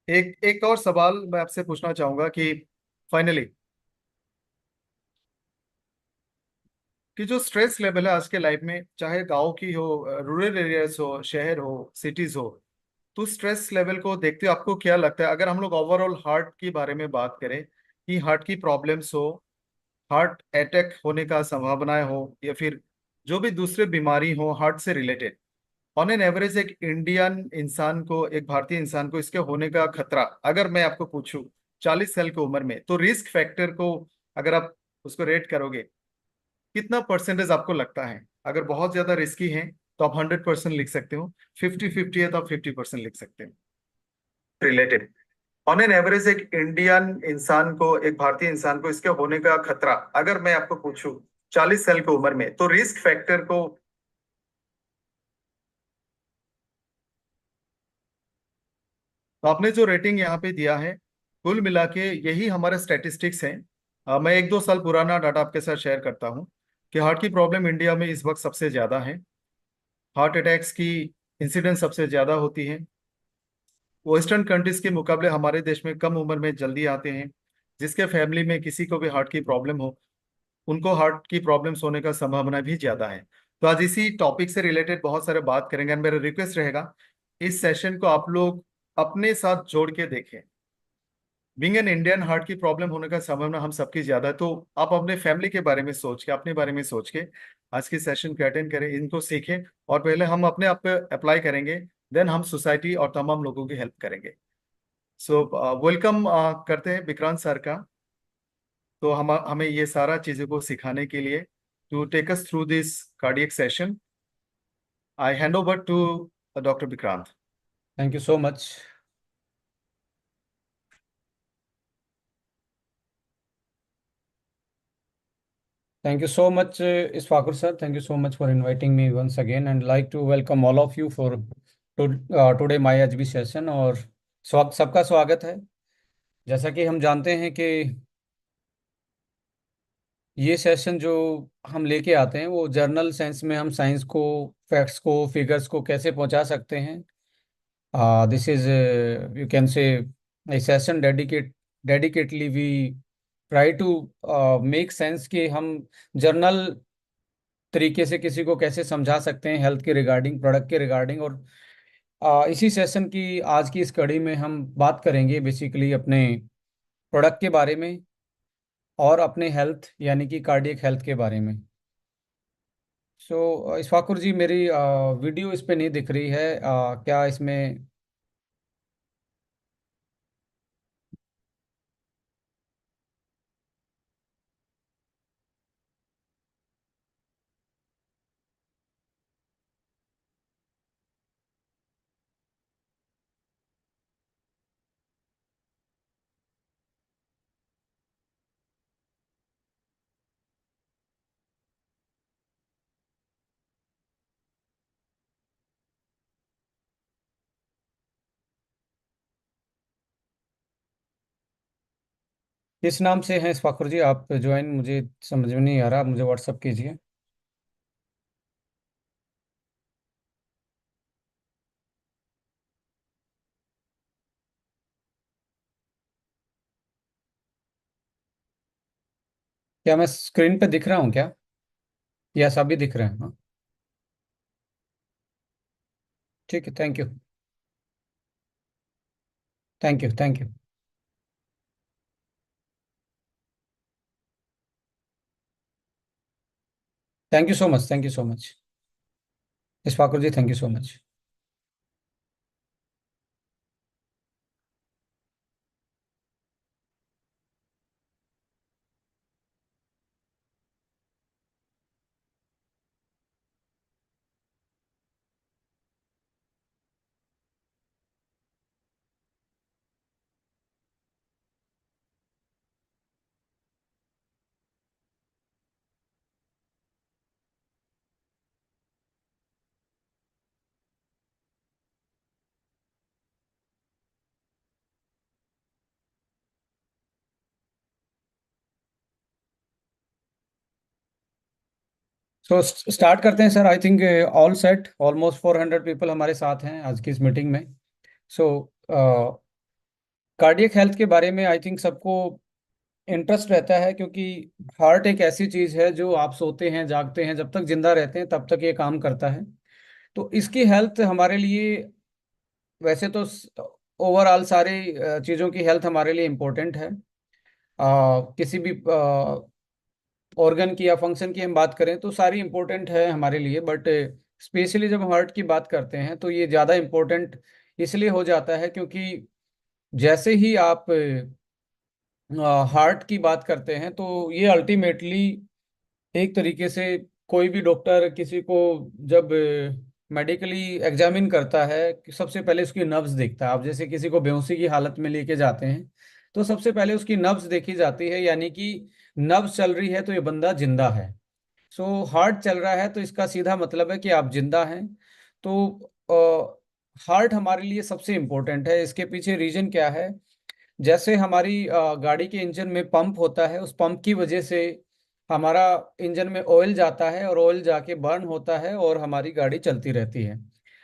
एक एक और सवाल मैं आपसे पूछना चाहूंगा कि फाइनली कि जो स्ट्रेस लेवल है आज के लाइफ में, चाहे गांव की हो, रूरल एरियाज हो, शहर हो, सिटीज हो, तो स्ट्रेस लेवल को देखते हुए आपको क्या लगता है, अगर हम लोग ओवरऑल हार्ट के बारे में बात करें कि हार्ट की प्रॉब्लम्स हो, हार्ट अटैक होने का संभावनाएं हो, या फिर जो भी दूसरे बीमारी हो हार्ट से रिलेटेड, ऑन एन एवरेज एक इंडियन इंसान को, एक भारतीय इंसान को इसके होने का खतरा, अगर मैं आपको पूछूं 40 साल की उम्र में, तो रिस्क फैक्टर को अगर आप उसको रेट करोगे, कितना परसेंटेज आपको लगता है? अगर बहुत ज्यादा रिस्की है तो आप 100% लिख सकते हो, 50-50 है तो आप 50% लिख सकते हो। रिलेटेड, ऑन एन एवरेज एक इंडियन इंसान को, एक भारतीय इंसान को इसके होने का खतरा, अगर मैं आपको पूछूं 40 साल की उम्र में, तो रिस्क फैक्टर को। तो आपने जो रेटिंग यहाँ पे दिया है, कुल मिला के यही हमारे स्टैटिस्टिक्स हैं। मैं 1-2 साल पुराना डाटा आपके साथ शेयर करता हूँ कि हार्ट की प्रॉब्लम इंडिया में इस वक्त सबसे ज्यादा है। हार्ट अटैक्स की इंसिडेंस सबसे ज्यादा होती है। वेस्टर्न कंट्रीज के मुकाबले हमारे देश में कम उम्र में जल्दी आते हैं। जिसके फैमिली में किसी को भी हार्ट की प्रॉब्लम हो, उनको हार्ट की प्रॉब्लम्स होने का संभावना भी ज्यादा है। तो आज इसी टॉपिक से रिलेटेड बहुत सारे बात करेंगे, और मेरा रिक्वेस्ट रहेगा इस सेशन को आप लोग अपने साथ जोड़ के देखें। बीइंग एन इंडियन, हार्ट की प्रॉब्लम होने का संभावना हम सबकी ज्यादा है, तो आप अपने फैमिली के बारे में सोच के, अपने बारे में सोच के आज के सेशन को अटेंड करें, इनको सीखें, और पहले हम अपने आप पे अप्लाई करेंगे, देन हम सोसाइटी और तमाम लोगों की हेल्प करेंगे। सो वेलकम करते हैं विक्रांत सर का। तो हम हमें ये सारा चीजों को सिखाने के लिए, to take us through this cardiac session, I hand over to doctor Vikrant. Thank you so much. Thank you so much, Isfakur sir. Thank you so much for inviting me once again, and like to welcome all of you for today my HB session। और सबका स्वागत है। जैसा कि हम जानते हैं कि ये सेशन जो हम लेके आते हैं वो जर्नल सेंस में हम साइंस को, फैक्ट्स को, फिगर्स को कैसे पहुंचा सकते हैं। दिस इज, यू कैन से, a session dedicatedly we try to make sense कि हम जर्नल तरीके से किसी को कैसे समझा सकते हैं हेल्थ के रिगार्डिंग, प्रोडक्ट के रिगार्डिंग। और इसी सेशन की आज की इस कड़ी में हम बात करेंगे बेसिकली अपने प्रोडक्ट के बारे में और अपने हेल्थ यानी कि कार्डियक हेल्थ के बारे में। सो इशफाकुर जी, मेरी वीडियो इस पे नहीं दिख रही है, क्या इसमें? किस नाम से हैं इशफाकुर जी आप ज्वाइन? मुझे समझ में नहीं आ रहा, मुझे व्हाट्सअप कीजिए। क्या मैं स्क्रीन पे दिख रहा हूँ क्या, या सभी दिख रहे हैं? हाँ, ठीक है। Thank you, thank you, thank you. Thank you so much, thank you so much Ishfaqur ji, thank you so much. So start करते हैं sir. I think all set, almost 400 people हमारे साथ हैं आज की इस मीटिंग में। सो कार्डियक हेल्थ के बारे में आई थिंक सबको इंटरेस्ट रहता है, क्योंकि हार्ट एक ऐसी चीज है जो आप सोते हैं जागते हैं, जब तक जिंदा रहते हैं तब तक ये काम करता है। तो इसकी हेल्थ हमारे लिए, वैसे तो ओवरऑल सारी चीज़ों की हेल्थ हमारे लिए इम्पोर्टेंट है। किसी भी ऑर्गन की या फंक्शन की हम बात करें तो सारी इम्पोर्टेंट है हमारे लिए, बट स्पेशली जब हम हार्ट की बात करते हैं तो ये ज़्यादा इम्पोर्टेंट इसलिए हो जाता है क्योंकि जैसे ही आप हार्ट की बात करते हैं तो ये अल्टीमेटली एक तरीके से कोई भी डॉक्टर किसी को जब मेडिकली एग्जामिन करता है कि सबसे पहले उसकी नब्ज देखता है। आप जैसे किसी को बेहोशी की हालत में लेके जाते हैं तो सबसे पहले उसकी नब्ज देखी जाती है, यानी कि नब्ज चल रही है तो ये बंदा जिंदा है। सो हार्ट चल रहा है तो इसका सीधा मतलब है कि आप जिंदा हैं। तो हार्ट हमारे लिए सबसे इम्पोर्टेंट है। इसके पीछे रीजन क्या है? जैसे हमारी गाड़ी के इंजन में पंप होता है, उस पंप की वजह से हमारा इंजन में ऑयल जाता है और ऑयल जाके बर्न होता है और हमारी गाड़ी चलती रहती है।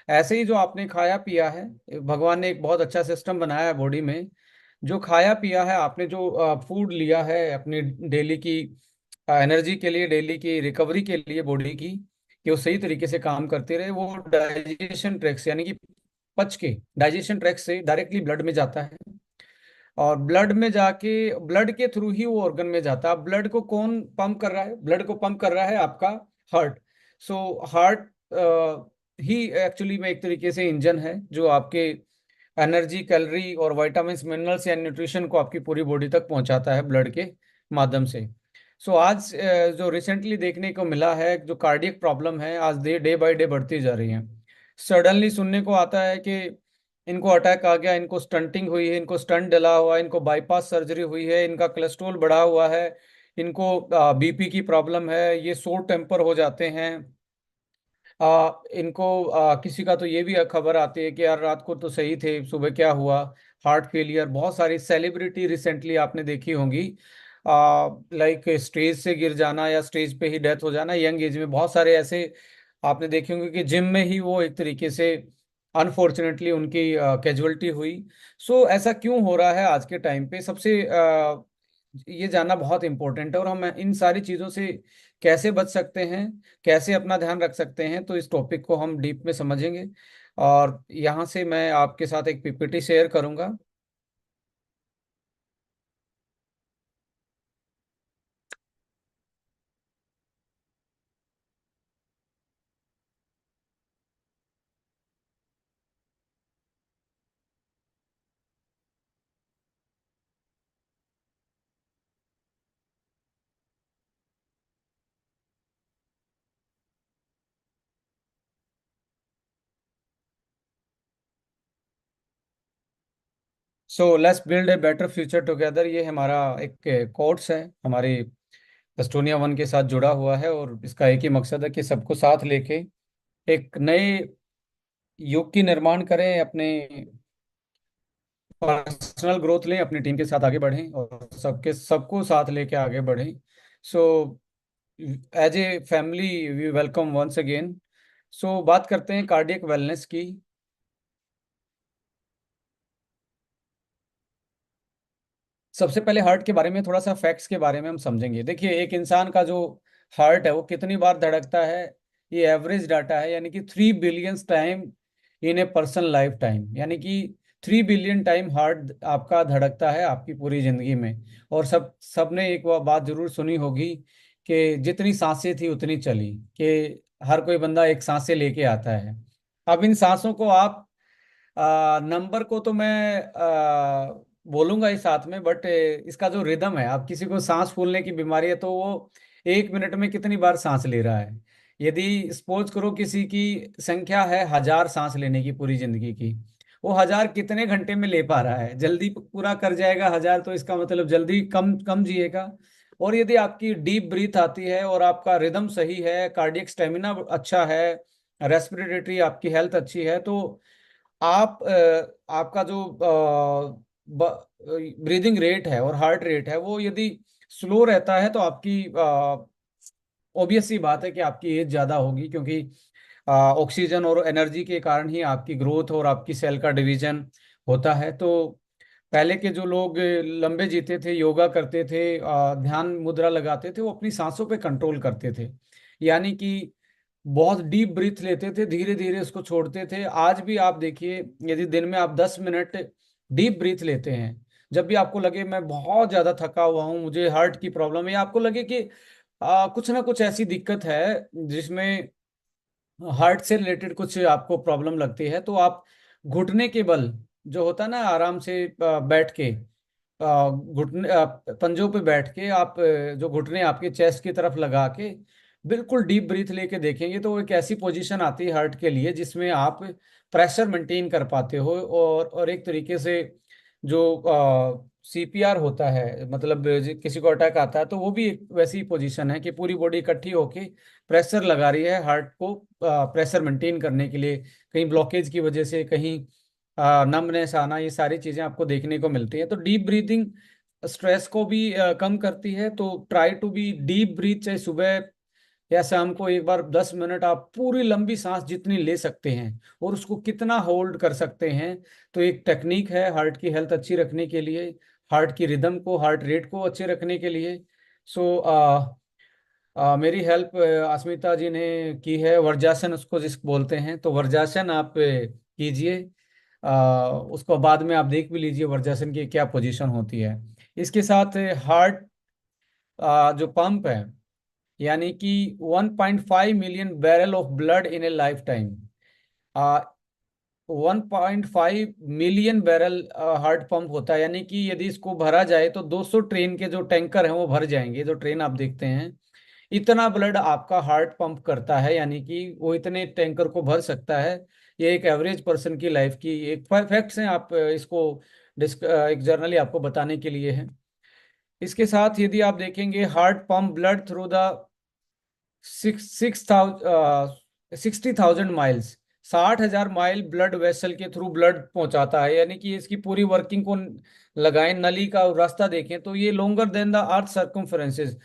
ऐसे ही जो आपने खाया पिया है, भगवान ने एक बहुत अच्छा सिस्टम बनाया है बॉडी में। जो खाया पिया है आपने, जो फूड लिया है अपनी डेली की एनर्जी के लिए, डेली की रिकवरी के लिए बॉडी की, कि वो सही तरीके से काम करती रहे, वो डाइजेशन ट्रैक से, यानी कि पच के डाइजेशन ट्रैक से डायरेक्टली ब्लड में जाता है। और ब्लड में जाके ब्लड के थ्रू ही वो ऑर्गन में जाता है। अब ब्लड को कौन पंप कर रहा है? ब्लड को पंप कर रहा है आपका हार्ट। सो हार्ट ही एक्चुअली में एक तरीके से इंजन है जो आपके एनर्जी, कैलोरी और विटामिन्स, मिनरल्स या न्यूट्रिशन को आपकी पूरी बॉडी तक पहुंचाता है ब्लड के माध्यम से। सो आज जो रिसेंटली देखने को मिला है, जो कार्डियक प्रॉब्लम है आज डे डे बाय डे बढ़ती जा रही है। सडनली सुनने को आता है कि इनको अटैक आ गया, इनको स्टंटिंग हुई है, इनको स्टंट डला हुआ है, इनको बाईपास सर्जरी हुई है, इनका कोलेस्ट्रॉल बढ़ा हुआ है, इनको बीपी की प्रॉब्लम है, ये शॉर्ट टेम्पर हो जाते हैं। इनको किसी का तो ये भी खबर आती है कि यार रात को तो सही थे, सुबह क्या हुआ? Heart failure. बहुत सारी सेलिब्रिटी रिसेंटली आपने देखी होंगी, लाइक स्टेज से गिर जाना या स्टेज पे ही डेथ हो जाना यंग एज में। बहुत सारे ऐसे आपने देखे होंगे कि जिम में ही वो एक तरीके से अनफॉर्चुनेटली उनकी कैजुअलिटी हुई। सो ऐसा क्यों हो रहा है आज के टाइम पे? सबसे ये जानना बहुत इंपॉर्टेंट है। और हम इन सारी चीज़ों से कैसे बच सकते हैं, कैसे अपना ध्यान रख सकते हैं, तो इस टॉपिक को हम डीप में समझेंगे। और यहाँ से मैं आपके साथ एक पीपीटी शेयर करूंगा। So let's build a better future together, ये हमारा एक कोट्स है, हमारी एस्टोनिया वन के साथ जुड़ा हुआ है। और इसका एक ही मकसद है कि सबको साथ लेके एक नए युग की निर्माण करें, अपने पर्सनल ग्रोथ लें, अपनी टीम के साथ आगे बढ़ें और सबको साथ लेके आगे बढ़ें। So as a family we welcome once again. So बात करते हैं कार्डियक वेलनेस की। सबसे पहले हार्ट के बारे में थोड़ा सा फैक्ट्स के बारे में हम समझेंगे। देखिए, एक इंसान का जो हार्ट है वो कितनी बार धड़कता है, ये एवरेज डाटा है, यानी कि 3 billion time in a person life time, यानी कि 3 बिलियन टाइम हार्ट आपका धड़कता है आपकी पूरी जिंदगी में। और सबने एक वो बात जरूर सुनी होगी कि जितनी सांसें थी उतनी चली, कि हर कोई बंदा एक सांसें लेके आता है। अब इन सांसों को आप नंबर को तो मैं बोलूंगा ही साथ में, बट इसका जो रिदम है, आप किसी को सांस फूलने की बीमारी है तो वो 1 मिनट में कितनी बार सांस ले रहा है? यदि सपोज करो किसी की संख्या है 1,000 सांस लेने की पूरी जिंदगी की, वो 1,000 कितने घंटे में ले पा रहा है? जल्दी पूरा कर जाएगा 1,000, तो इसका मतलब जल्दी कम कम जिएगा। और यदि आपकी डीप ब्रीथ आती है और आपका रिदम सही है, कार्डियक स्टेमिना अच्छा है, रेस्पिरेटरी आपकी हेल्थ अच्छी है, तो आप आपका जो ब्रीदिंग रेट है और हार्ट रेट है वो यदि स्लो रहता है तो आपकी ऑब्वियस सी बात है कि आपकी एज ज़्यादा होगी, क्योंकि ऑक्सीजन और एनर्जी के कारण ही आपकी ग्रोथ और आपकी सेल का डिवीजन होता है। तो पहले के जो लोग लंबे जीते थे, योगा करते थे, ध्यान मुद्रा लगाते थे, वो अपनी सांसों पे कंट्रोल करते थे। यानी कि बहुत डीप ब्रीथ लेते थे, धीरे धीरे उसको छोड़ते थे। आज भी आप देखिए, यदि दिन में आप 10 मिनट डीप ब्रीथ लेते हैं, जब भी आपको लगे मैं बहुत ज्यादा थका हुआ हूँ, मुझे हार्ट की प्रॉब्लम है, या आपको लगे कि कुछ ना कुछ ऐसी दिक्कत है जिसमें हार्ट से रिलेटेड कुछ आपको प्रॉब्लम लगती है, तो आप घुटने के बल, जो होता है ना, आराम से बैठ के, घुटने पंजों पे बैठ के आप, जो घुटने आपके चेस्ट की तरफ लगा के बिल्कुल डीप ब्रीथ लेके देखेंगे, तो वो एक ऐसी पोजीशन आती है हार्ट के लिए जिसमें आप प्रेशर मेंटेन कर पाते हो। और एक तरीके से जो सीपीआर होता है, मतलब किसी को अटैक आता है, तो वो भी एक वैसी पोजीशन है कि पूरी बॉडी इकट्ठी होके प्रेशर लगा रही है हार्ट को, प्रेशर मेंटेन करने के लिए। कहीं ब्लॉकेज की वजह से, कहीं नमनेस आना, ये सारी चीजें आपको देखने को मिलती है। तो डीप ब्रीथिंग स्ट्रेस को भी कम करती है। तो try to be deep breath, चाहे सुबह या शाम को एक बार 10 मिनट आप पूरी लंबी सांस जितनी ले सकते हैं और उसको कितना होल्ड कर सकते हैं। तो एक टेक्निक है हार्ट की हेल्थ अच्छी रखने के लिए, हार्ट की रिदम को, हार्ट रेट को अच्छे रखने के लिए। सो मेरी हेल्प अस्मिता जी ने की है, वर्जासन उसको जिस बोलते हैं, तो वर्जासन आप कीजिए। उसको बाद में आप देख भी लीजिए वर्जासन की क्या पोजीशन होती है। इसके साथ हार्ट जो पंप है, यानी कि 1.5 million barrel of blood in A life time, 1.5 million barrel heart pump होता है। यानी कि यदि इसको भरा जाए तो 200 ट्रेन के जो टैंकर हैं वो भर जाएंगे। जो ट्रेन आप देखते हैं, इतना ब्लड आपका हार्ट पंप करता है, यानी कि वो इतने टैंकर को भर सकता है। ये एक एवरेज पर्सन की लाइफ की एक फैक्ट्स हैं। आप इसको एक जर्नली आपको बताने के लिए है। इसके साथ यदि आप देखेंगे, heart pump blood through the 60,000 miles, 60,000 mile blood vessel के थ्रू ब्लड पहुंचाता है। यानी कि इसकी पूरी वर्किंग को लगाएं, नली का रास्ता देखें, तो ये लॉन्गर देन द अर्थ सर्कमफेरेंसेस,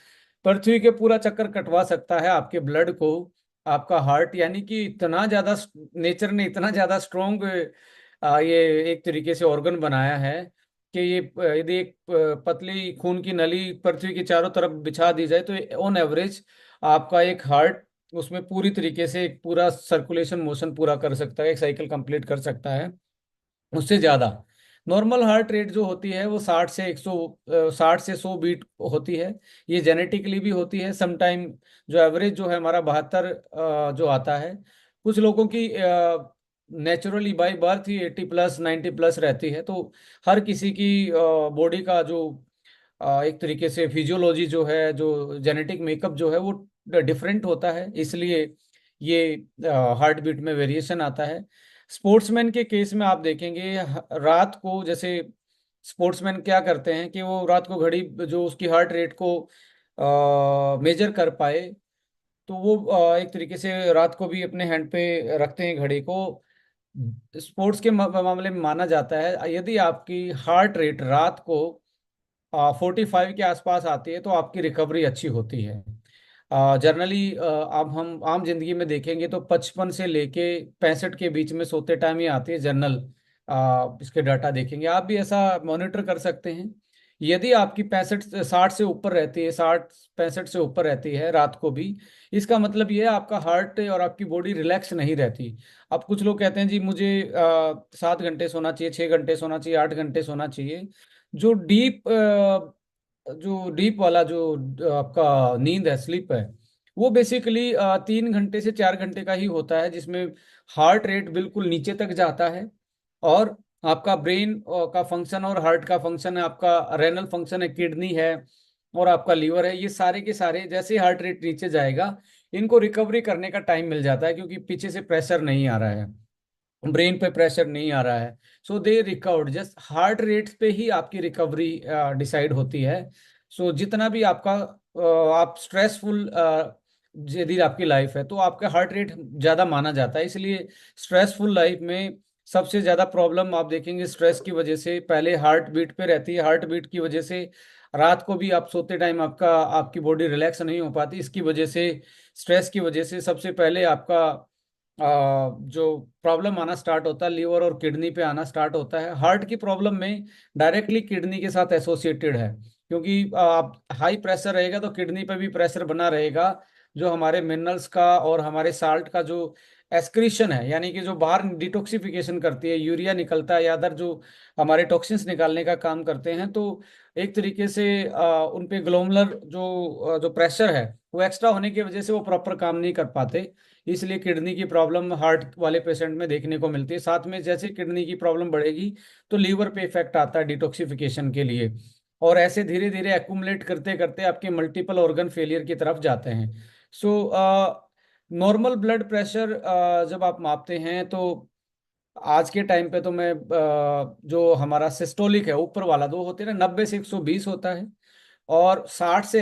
पृथ्वी के पूरा चक्कर कटवा सकता है आपके ब्लड को, आपका हार्ट। यानी कि इतना ज्यादा नेचर ने इतना ज्यादा स्ट्रोंग ये एक तरीके से ऑर्गन बनाया है कि ये यदि एक पतली खून की नली पृथ्वी के चारों तरफ बिछा दी जाए, तो ऑन एवरेज आपका एक हार्ट उसमें पूरी तरीके से एक पूरा सर्कुलेशन मोशन पूरा कर सकता है, एक साइकिल कंप्लीट कर सकता है। उससे ज्यादा नॉर्मल हार्ट रेट जो होती है वो 60 से 100 होती है। ये जेनेटिकली भी होती है समटाइम। जो एवरेज जो है हमारा 72 जो आता है। कुछ लोगों की naturally by birth he 80 plus 90 plus रहती है। तो हर किसी की बॉडी का जो एक तरीके से फिजियोलॉजी जो है, जो जेनेटिक मेकअप जो है, वो डिफरेंट होता है, इसलिए ये हार्ट बीट में वेरिएशन आता है। स्पोर्ट्समैन के केस में आप देखेंगे, रात को जैसे स्पोर्ट्समैन क्या करते हैं कि वो रात को घड़ी, जो उसकी हार्ट रेट को मेजर कर पाए, तो वो एक तरीके से रात को भी अपने हैंड पे रखते हैं घड़ी को। स्पोर्ट्स के मामले में माना जाता है, यदि आपकी हार्ट रेट रात को 45 के आसपास आती है, तो आपकी रिकवरी अच्छी होती है। जनरली अब हम आम जिंदगी में देखेंगे तो 55 से लेके 65 के बीच में सोते टाइम ही आती है जनरल। इसके डाटा देखेंगे, आप भी ऐसा मॉनिटर कर सकते हैं। यदि आपकी 65 60 से ऊपर रहती है, 60 65 से ऊपर रहती है रात को भी, इसका मतलब ये है आपका हार्ट और आपकी बॉडी रिलैक्स नहीं रहती। अब कुछ लोग कहते हैं जी मुझे 7 घंटे सोना चाहिए, 6 घंटे सोना चाहिए, 8 घंटे सोना चाहिए। जो डीप वाला जो आपका नींद है, स्लीप है, वो बेसिकली 3 घंटे से 4 घंटे का ही होता है, जिसमें हार्ट रेट बिल्कुल नीचे तक जाता है। और आपका ब्रेन का फंक्शन और हार्ट का फंक्शन है, आपका रेनल फंक्शन है, किडनी है और आपका लीवर है, ये सारे के सारे जैसे हार्ट रेट नीचे जाएगा, इनको रिकवरी करने का टाइम मिल जाता है, क्योंकि पीछे से प्रेशर नहीं आ रहा है, ब्रेन पे प्रेशर नहीं आ रहा है। So they recovered, just heart rate पे ही आपकी रिकवरी डिसाइड होती है। सो जितना भी आपका आप स्ट्रेसफुल यदि आपकी लाइफ है, तो आपका हार्ट रेट ज़्यादा माना जाता है। इसलिए स्ट्रेसफुल लाइफ में सबसे ज़्यादा प्रॉब्लम आप देखेंगे स्ट्रेस की वजह से पहले हार्ट बीट पे रहती है। हार्ट बीट की वजह से रात को भी आप सोते टाइम आपकी बॉडी रिलैक्स नहीं हो पाती। इसकी वजह से, स्ट्रेस की वजह से सबसे पहले आपका जो प्रॉब्लम आना स्टार्ट होता है लीवर और किडनी पे आना स्टार्ट होता है। हार्ट की प्रॉब्लम में डायरेक्टली किडनी के साथ एसोसिएटेड है, क्योंकि आप हाई प्रेशर रहेगा तो किडनी पे भी प्रेशर बना रहेगा। जो हमारे मिनरल्स का और हमारे साल्ट का जो एक्सक्रीशन है, यानी कि जो बाहर डिटॉक्सिफिकेशन करती है, यूरिया निकलता है या अदर जो हमारे टॉक्सिन्स निकालने का काम करते हैं, तो एक तरीके से उन पे ग्लोमुलर जो प्रेशर है वो एक्स्ट्रा होने की वजह से वो प्रॉपर काम नहीं कर पाते। इसलिए किडनी की प्रॉब्लम हार्ट वाले पेशेंट में देखने को मिलती है। साथ में जैसे किडनी की प्रॉब्लम बढ़ेगी तो लीवर पे इफेक्ट आता है डिटॉक्सिफिकेशन के लिए, और ऐसे धीरे धीरे एक्यूमुलेट करते करते आपके मल्टीपल ऑर्गन फेलियर की तरफ जाते हैं। सो नॉर्मल ब्लड प्रेशर जब आप मापते हैं तो आज के टाइम पे तो मैं जो हमारा सिस्टोलिक है ऊपर वाला दो होते हैं ना, 90 से 120 होता है, और 60 से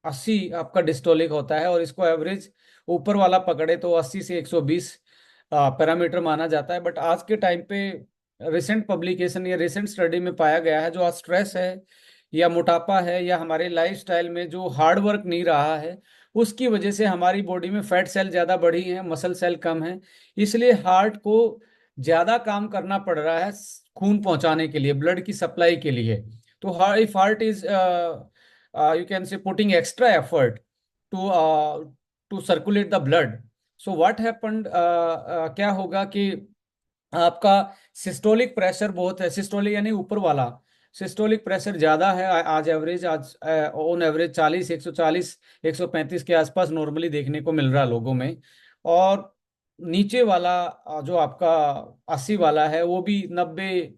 80 आपका डिस्टोलिक होता है। और इसको एवरेज ऊपर वाला पकड़े तो 80 से 120 पैरामीटर माना जाता है। बट आज के टाइम पे रिसेंट पब्लिकेशन या रिसेंट स्टडी में पाया गया है जो आज स्ट्रेस है या मोटापा है या हमारे लाइफस्टाइल में जो हार्ड वर्क नहीं रहा है, उसकी वजह से हमारी बॉडी में फैट सेल ज़्यादा बढ़ी हैं, मसल सेल कम है। इसलिए हार्ट को ज़्यादा काम करना पड़ रहा है खून पहुंचाने के लिए, ब्लड की सप्लाई के लिए। तो if heart is you can say putting extra effort to circulate the blood, so what happened, क्या होगा कि आपका सिस्टोलिक प्रेशर बहुत है, सिस्टोलिक यानी ऊपर वाला सिस्टोलिक प्रेशर ज्यादा है। आज एवरेज, आज ऑन एवरेज 40, 140, 135 के आसपास नॉर्मली देखने को मिल रहा है लोगों में। और नीचे वाला जो आपका 80 वाला है वो भी 90,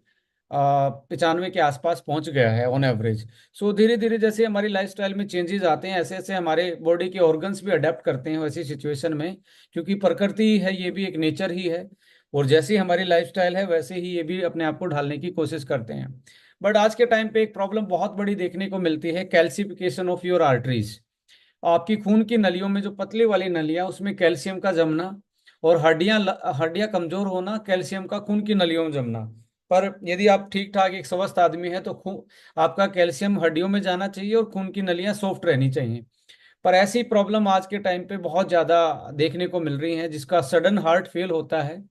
95 के आसपास पहुंच गया है ऑन एवरेज। सो धीरे धीरे जैसे हमारी लाइफस्टाइल में चेंजेस आते हैं, ऐसे ऐसे हमारे बॉडी के ऑर्गन्स भी अडेप्ट करते हैं वैसी सिचुएशन में, क्योंकि प्रकृति ही है, ये भी एक नेचर ही है। और जैसी हमारी लाइफस्टाइल है वैसे ही ये भी अपने आप को ढालने की कोशिश करते हैं। बट आज के टाइम पे एक प्रॉब्लम बहुत बड़ी देखने को मिलती है, कैल्सिफिकेशन ऑफ योर आर्टरीज। आपकी खून की नलियों में जो पतली वाली नलियां, उसमें कैल्शियम का जमना, और हड्डियां हड्डियां कमजोर होना, कैल्शियम का खून की नलियों में जमना। पर यदि आप ठीक ठाक एक स्वस्थ आदमी है तो खून आपका कैल्शियम हड्डियों में जाना चाहिए और खून की नलियां सॉफ्ट रहनी चाहिए। पर ऐसी प्रॉब्लम आज के टाइम पे बहुत ज्यादा देखने को मिल रही है, जिसका सडन हार्ट फेल होता है।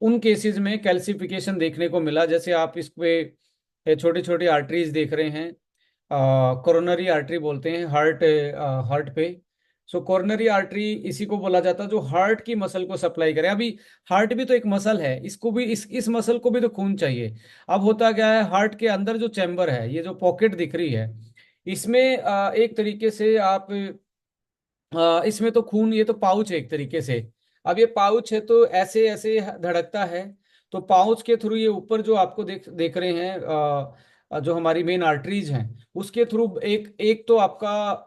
उन केसेस में कैल्सिफिकेशन देखने को मिला। जैसे आप इस पे छोटी छोटी आर्टरीज देख रहे हैं, कोरोनरी आर्टरी बोलते हैं हार्ट, हार्ट पे। सो कोरोनरी आर्टरी इसी को बोला जाता है जो हार्ट की मसल को सप्लाई करे। अभी हार्ट भी तो एक मसल है, इसको भी इस मसल को भी तो खून चाहिए। अब होता क्या है, हार्ट के अंदर जो चैम्बर है, ये जो पॉकेट दिख रही है, इसमें एक तरीके से आप इसमें तो खून, ये तो पाउच है एक तरीके से। अब ये पाउच है तो ऐसे ऐसे धड़कता है, तो पाउच के थ्रू ये ऊपर जो आपको देख देख रहे हैं, जो हमारी मेन आर्टरीज हैं, उसके थ्रू एक एक तो आपका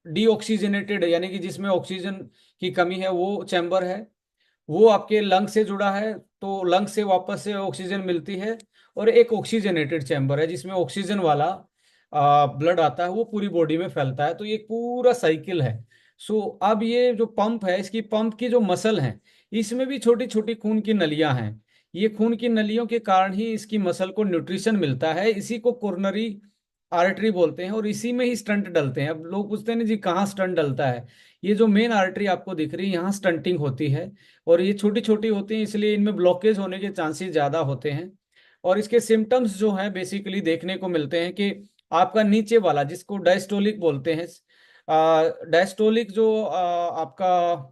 डीऑक्सीजनेटेड है, यानी कि जिसमें ऑक्सीजन की कमी है, वो चैम्बर है। वो आपके लंग से जुड़ा है, तो लंग से वापस से ऑक्सीजन मिलती है। और एक ऑक्सीजनेटेड चैम्बर है जिसमें ऑक्सीजन वाला ब्लड आता है, वो पूरी बॉडी में फैलता है। तो ये पूरा साइकिल है। सो अब ये जो पंप है, इसकी पंप की जो मसल है, इसमें भी छोटी छोटी खून की नलियां हैं। ये खून की नलियों के कारण ही इसकी मसल को न्यूट्रिशन मिलता है। इसी को कोरोनरी आर्टरी बोलते हैं, और इसी में ही स्टंट डलते हैं। अब लोग पूछते हैं ना जी कहाँ स्टंट डलता है, ये जो मेन आर्टरी आपको दिख रही है यहाँ स्टंटिंग होती है। और ये छोटी छोटी होती हैं, इसलिए इनमें ब्लॉकेज होने के चांसेस ज़्यादा होते हैं। और इसके सिम्टम्स जो हैं बेसिकली देखने को मिलते हैं कि आपका नीचे वाला, जिसको डायस्टोलिक बोलते हैं, डायस्टोलिक जो आपका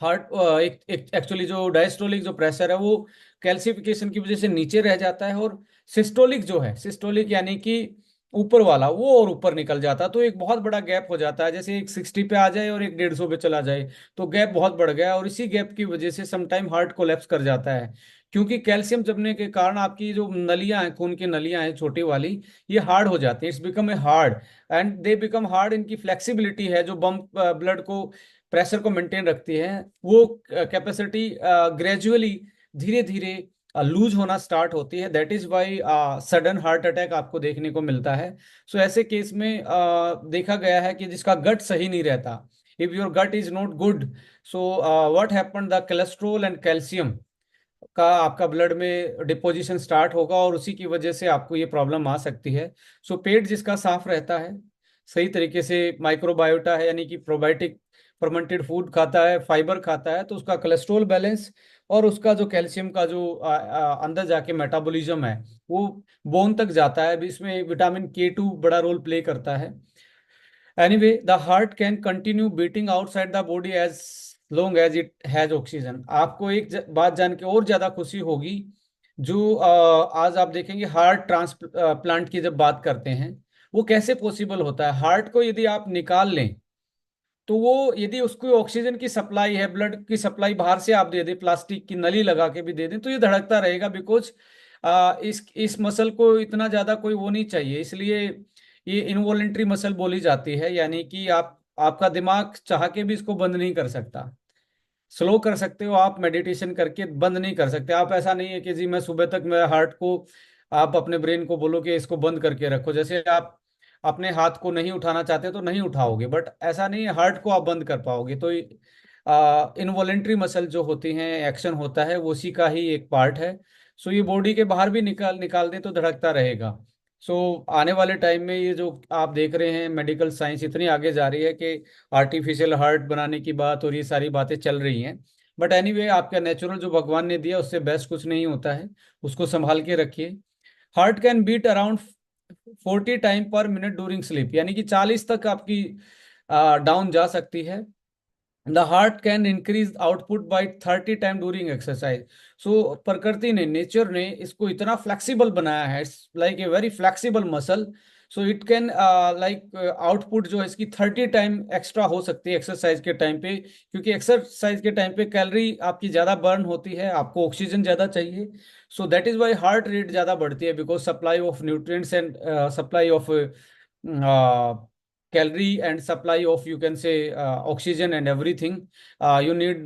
हार्ट, एक एक्चुअली जो डायस्टोलिक जो प्रेशर है वो कैल्सिफिकेशन की वजह से नीचे रह जाता है। और सिस्टोलिक जो है, सिस्टोलिक यानी कि ऊपर वाला, वो और ऊपर निकल जाता है। तो एक बहुत बड़ा गैप हो जाता है, जैसे एक 60 पे आ जाए और एक 150 पे चला जाए, तो गैप बहुत बढ़ गया। और इसी गैप की वजह से समटाइम हार्ट कोलैप्स कर जाता है, क्योंकि कैल्शियम जमने के कारण आपकी जो नलियां हैं, खून की नलियां हैं छोटी वाली, ये हार्ड हो जाती हैं। It's become a hard, and they become hard. इनकी फ्लेक्सिबिलिटी है जो बम्प ब्लड को, प्रेशर को मेंटेन रखती है, वो कैपेसिटी ग्रेजुअली, धीरे धीरे लूज होना स्टार्ट होती है। That is why sudden heart attack आपको देखने को मिलता है। सो ऐसे केस में देखा गया है कि जिसका गट सही नहीं रहता, if your gut is not good, so what happen, the cholesterol and calcium का आपका ब्लड में डिपोजिशन स्टार्ट होगा, और उसी की वजह से आपको ये प्रॉब्लम आ सकती है। सो पेट जिसका साफ रहता है, सही तरीके से माइक्रोबायोटा है, यानी कि प्रोबायोटिक फर्मेंटेड फूड खाता है, फाइबर खाता है, तो उसका कोलेस्ट्रॉल बैलेंस और उसका जो कैल्शियम का जो अंदर जाके मेटाबॉलिज्म है वो बोन तक जाता है। अभी इसमें विटामिन K2 बड़ा रोल प्ले करता है। Anyway the heart can continue beating outside the body as long as it has oxygen. आपको एक बात जान के और ज्यादा खुशी होगी, जो आज आप देखेंगे हार्ट ट्रांसप्लांट की जब बात करते हैं, वो कैसे पॉसिबल होता है। हार्ट को यदि आप निकाल लें तो वो, यदि उसको ऑक्सीजन की सप्लाई है, ब्लड की सप्लाई बाहर से आप दे दें, प्लास्टिक की नली लगा के भी दे दें, तो ये धड़कता रहेगा। बिकॉज इस मसल को इतना ज्यादा कोई वो नहीं चाहिए, इसलिए ये इनवॉलेंट्री मसल बोली जाती है। यानी कि आपका दिमाग चाह के भी इसको बंद नहीं कर सकता। स्लो कर सकते हो आप मेडिटेशन करके, बंद नहीं कर सकते आप। ऐसा नहीं है कि जी मैं सुबह तक मेरा हार्ट को, आप अपने ब्रेन को बोलो कि इसको बंद करके रखो। जैसे आप अपने हाथ को नहीं उठाना चाहते तो नहीं उठाओगे, बट ऐसा नहीं है हार्ट को आप बंद कर पाओगे। तो इनवॉलेंट्री मसल जो होती हैं, एक्शन होता है, वो उसी का ही एक पार्ट है। सो ये बॉडी के बाहर भी निकाल निकाल दें तो धड़कता रहेगा। सो आने वाले टाइम में ये जो आप देख रहे हैं, मेडिकल साइंस इतनी आगे जा रही है कि आर्टिफिशियल हार्ट बनाने की बात और ये सारी बातें चल रही हैं। बट एनीवे आपका नेचुरल जो भगवान ने दिया उससे बेस्ट कुछ नहीं होता है, उसको संभाल के रखिए। Heart can beat around 40 time per minute during sleep, यानी कि 40 तक आपकी डाउन जा सकती है। The heart can increase output by 30 time during exercise. So प्रकृति ने, नेचर ने इसको इतना फ्लेक्सिबल बनाया है, it's like a very flexible muscle. So it can like output जो है इसकी 30 टाइम एक्स्ट्रा हो सकती है एक्सरसाइज के टाइम पे, क्योंकि एक्सरसाइज के टाइम पे कैलोरी आपकी ज़्यादा बर्न होती है, आपको ऑक्सीजन ज़्यादा चाहिए। So that is why heart rate ज़्यादा बढ़ती है, because supply of nutrients and supply of calorie and supply of, you can say, oxygen and everything, you need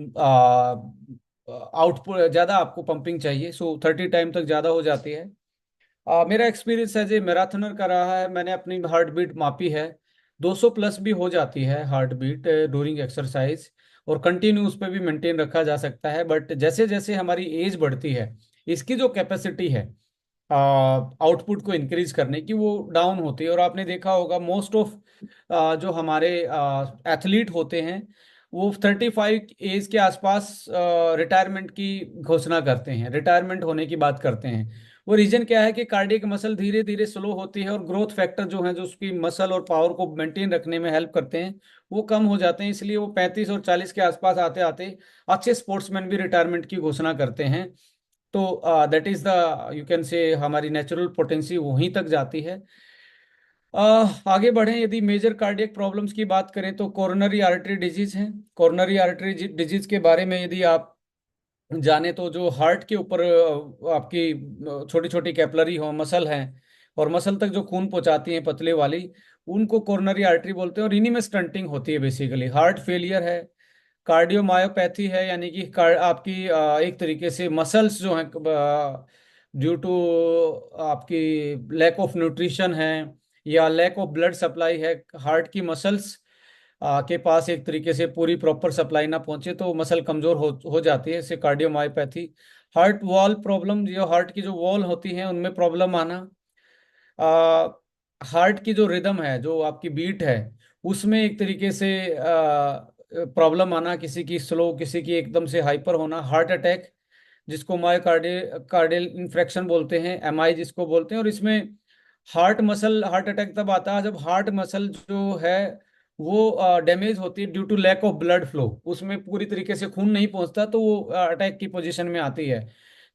output ज़्यादा, आपको पंपिंग चाहिए। सो 30 टाइम तक ज़्यादा हो जाती है। मेरा एक्सपीरियंस एज ए मैराथनर का रहा है, मैंने अपनी हार्ट बीट मापी है, 200 प्लस भी हो जाती है हार्ट बीट ड्यूरिंग एक्सरसाइज, और कंटिन्यू उस पर भी मेंटेन रखा जा सकता है। बट जैसे जैसे हमारी एज बढ़ती है, इसकी जो कैपेसिटी है आउटपुट को इंक्रीज करने की, वो डाउन होती है। और आपने देखा होगा मोस्ट ऑफ जो हमारे एथलीट होते हैं, वो 35 एज के आसपास रिटायरमेंट की घोषणा करते हैं, रिटायरमेंट होने की बात करते हैं। वो रीजन क्या है कि कार्डियक मसल धीरे धीरे स्लो होती है, और ग्रोथ फैक्टर जो है, जो उसकी मसल और पावर को मेंटेन रखने में हेल्प करते हैं, वो कम हो जाते हैं। इसलिए वो 35 और 40 के आसपास आते आते अच्छे स्पोर्ट्समैन भी रिटायरमेंट की घोषणा करते हैं। तो that is the, you can से, हमारी नेचुरल पोटेंसी वहीं तक जाती है। आगे बढ़ें, यदि मेजर कार्डियक प्रॉब्लम्स की बात करें तो कोरोनरी आर्टरी डिजीज है। कोरोनरी आर्टरी डिजीज के बारे में यदि आप जाने तो, जो हार्ट के ऊपर आपकी छोटी छोटी कैपलरी हो, मसल हैं, और मसल तक जो खून पहुंचाती हैं पतले वाली, उनको कोरोनरी आर्टरी बोलते हैं। और इन्हीं में स्टंटिंग होती है बेसिकली। हार्ट फेलियर है, कार्डियोमायोपैथी है, यानी कि आपकी एक तरीके से मसल्स जो हैं, ड्यू टू आपकी लैक ऑफ न्यूट्रिशन है या लैक ऑफ ब्लड सप्लाई है, हार्ट की मसल्स के पास एक तरीके से पूरी प्रॉपर सप्लाई ना पहुंचे तो मसल कमजोर हो जाती है, इससे कार्डियोमायोपैथी। हार्ट वॉल प्रॉब्लम, जो हार्ट की जो वॉल होती है उनमें प्रॉब्लम आना। हार्ट की जो रिदम है, जो आपकी बीट है, उसमें एक तरीके से प्रॉब्लम आना, किसी की स्लो, किसी की एकदम से हाइपर होना। हार्ट अटैक, जिसको मायोकार्डियल इंफ्रेक्शन बोलते हैं, MI जिसको बोलते हैं। और इसमें हार्ट अटैक तब आता है जब हार्ट मसल जो है वो डैमेज होती है due to lack of blood flow, उसमें पूरी तरीके से खून नहीं पहुंचता, तो वो अटैक की पोजीशन में आती है।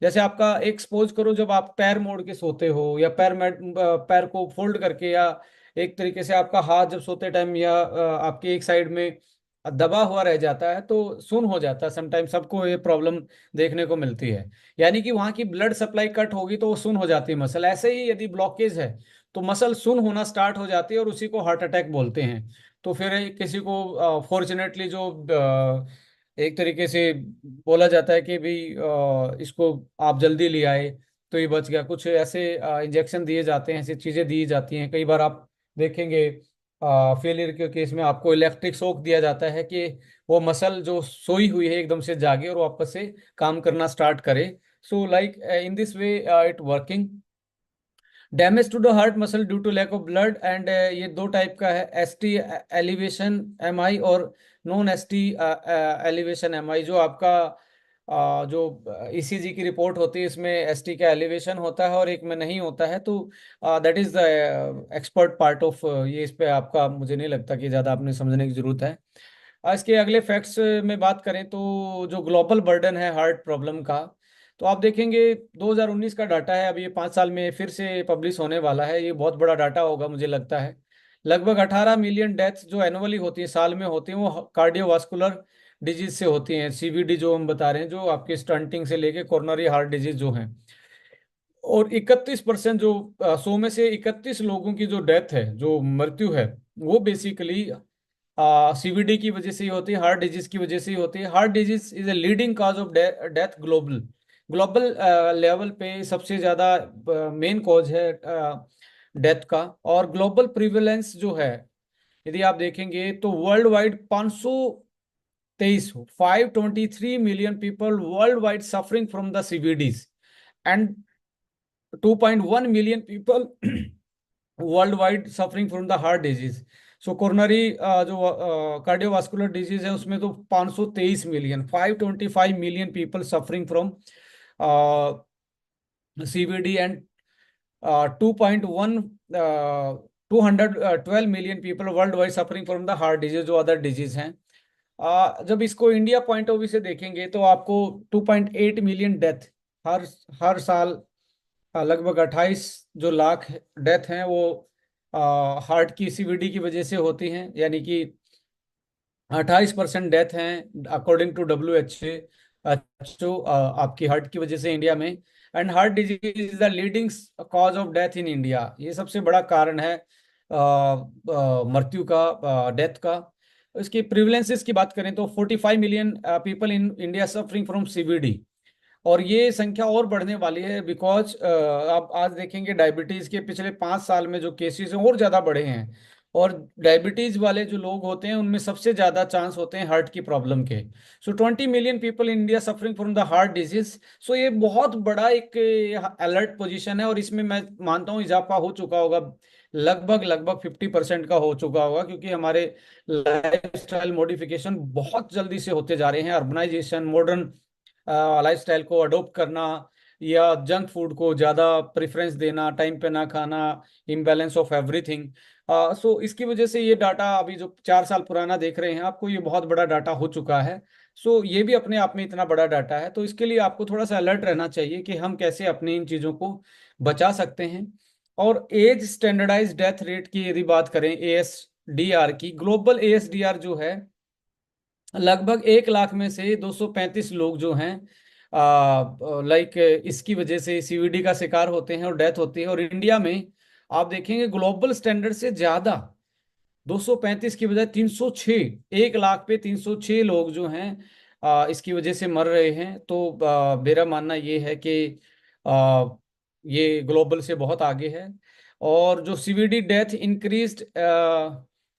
जैसे आपका एक सपोज करो, जब आप पैर मोड़ के सोते हो, या पैर को फोल्ड करके, या एक तरीके से आपका हाथ जब सोते टाइम, या आपकी एक साइड में दबा हुआ रह जाता है तो सुन हो जाता है। समटाइम सबको ये प्रॉब्लम देखने को मिलती है, यानी कि वहां की ब्लड सप्लाई कट होगी तो वो सुन हो जाती है मसल। ऐसे ही यदि ब्लॉकेज है तो मसल सुन होना स्टार्ट हो जाती है, और उसी को हार्ट अटैक बोलते हैं। तो फिर किसी को फॉर्चुनेटली जो एक तरीके से बोला जाता है कि भी इसको आप जल्दी ले आए तो ये बच गया। कुछ ऐसे इंजेक्शन दिए जाते हैं, ऐसी चीजें दी जाती हैं। कई बार आप देखेंगे फेलियर के केस में आपको इलेक्ट्रिक शॉक दिया जाता है कि वो मसल जो सोई हुई है एकदम से जागे और वापस से काम करना स्टार्ट करे। So like in this way it working. Damage to the heart muscle due to lack of blood, and ये दो टाइप का है, S T elevation M I और non S T elevation M I. जो आपका जो ECG की report होती है इसमें एस टी का एलिवेशन होता है और एक में नहीं होता है। तो that is the expert part of ये, इस पे आपका मुझे नहीं लगता कि ज़्यादा आपने समझने की जरूरत है। इसके अगले फैक्ट्स में बात करें तो जो ग्लोबल बर्डन है हार्ट प्रॉब्लम का, तो आप देखेंगे 2019 का डाटा है, अब ये 5 साल में फिर से पब्लिश होने वाला है। ये बहुत बड़ा डाटा होगा मुझे लगता है। लगभग 18 मिलियन डेथ्स जो एनुअली होती हैं, साल में होती हैं, वो कार्डियोवास्कुलर डिजीज से होती हैं, सीवीडी जो हम बता रहे हैं, जो आपके स्टंटिंग से लेके कोरोनरी हार्ट डिजीज जो हैं। और 31% जो 100 में से 31 लोगों की जो डेथ है, जो मृत्यु है, वो बेसिकली सीवीडी की वजह से ही होती है, हार्ट डिजीज की वजह से ही होती है। Heart disease is a leading cause of death global, global level पे सबसे ज्यादा मेन कॉज है डेथ का। और ग्लोबल प्रिवेलेंस जो है, यदि आप देखेंगे तो world wide 523 523 million people world wide suffering from the CVDs, and 2.1 million people world wide suffering from the heart disease. So coronary जो कार्डियोवास्कुलर डिजीज है उसमें तो 523 million, 525 million people suffering from CVD, and 2.1 212 million people world wide suffering from the heart disease, जो other disease हैं। जब इसको India point of view से देखेंगे तो आपको 2.8 मिलियन डेथ हर हर साल, लगभग 28 जो लाख डेथ हैं वो हार्ट की सीवीडी की वजह से होती हैं, यानी कि 28% डेथ हैं अकॉर्डिंग टू WHO आपकी हार्ट की वजह से इंडिया में। And heart disease is the leading cause of death in India, ये सबसे बड़ा कारण है मृत्यु का, डेथ का। इसकी प्रिवलेंसेस की बात करें तो 45 million people in India suffering from CVD, और ये संख्या और बढ़ने वाली है बिकॉज आप आज देखेंगे डायबिटीज के पिछले 5 साल में जो केसेस हैं और ज्यादा बढ़े हैं। और डायबिटीज वाले जो लोग होते हैं उनमें सबसे ज्यादा चांस होते हैं हार्ट की प्रॉब्लम के। So 20 million people in India suffering from the heart disease. So ये बहुत बड़ा एक अलर्ट पोजीशन है, और इसमें मैं मानता हूँ इजाफा हो चुका होगा, लगभग लगभग 50% का हो चुका होगा, क्योंकि हमारे लाइफस्टाइल मॉडिफिकेशन बहुत जल्दी से होते जा रहे हैं। अर्बनाइजेशन, मॉडर्न लाइफस्टाइल को अडॉप्ट करना, या जंक फूड को ज़्यादा प्रेफरेंस देना, टाइम पे ना खाना, इम्बैलेंस ऑफ एवरीथिंग। सो इसकी वजह से ये डाटा अभी जो 4 साल पुराना देख रहे हैं आपको, ये बहुत बड़ा डाटा हो चुका है। सो ये भी अपने आप में इतना बड़ा डाटा है, तो इसके लिए आपको थोड़ा सा अलर्ट रहना चाहिए कि हम कैसे अपनी इन चीज़ों को बचा सकते हैं। और एज स्टैंडर्डाइज डेथ रेट की यदि बात करें, ASDR की, ग्लोबल ASDR जो है, लगभग 1 लाख में से 235 लोग जो हैं लाइक इसकी वजह से सीवीडी का शिकार होते हैं और डेथ होती है। और इंडिया में आप देखेंगे ग्लोबल स्टैंडर्ड से ज्यादा, 235 की बजाय 306, 1 लाख पे 306 लोग जो हैं इसकी वजह से मर रहे हैं। तो मेरा मानना ये है कि आ, ये ग्लोबल से बहुत आगे है। और जो सीवीडी डेथ इंक्रीज्ड,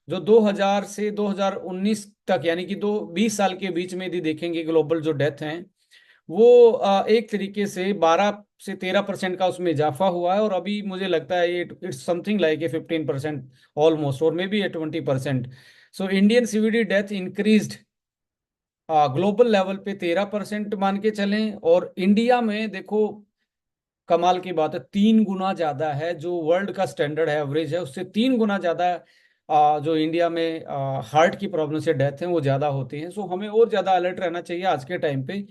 जो 2000 से 2019 तक, यानी कि 20 साल के बीच में यदि देखेंगे ग्लोबल जो डेथ हैं, वो एक तरीके से 12 से 13% का उसमें इजाफा हुआ है। और अभी मुझे लगता है ये it's something like a 15% almost, और may be a 20%। So Indian CVD death increased global level पे 13% मान के चलें। और इंडिया में देखो, कमाल की बात है, 3 गुना ज्यादा है जो वर्ल्ड का स्टैंडर्ड है, एवरेज है, उससे 3 गुना ज्यादा जो इंडिया में हार्ट की प्रॉब्लम से डेथ है वो ज्यादा होती हैं। सो हमें और ज्यादा अलर्ट रहना चाहिए आज के टाइम पे,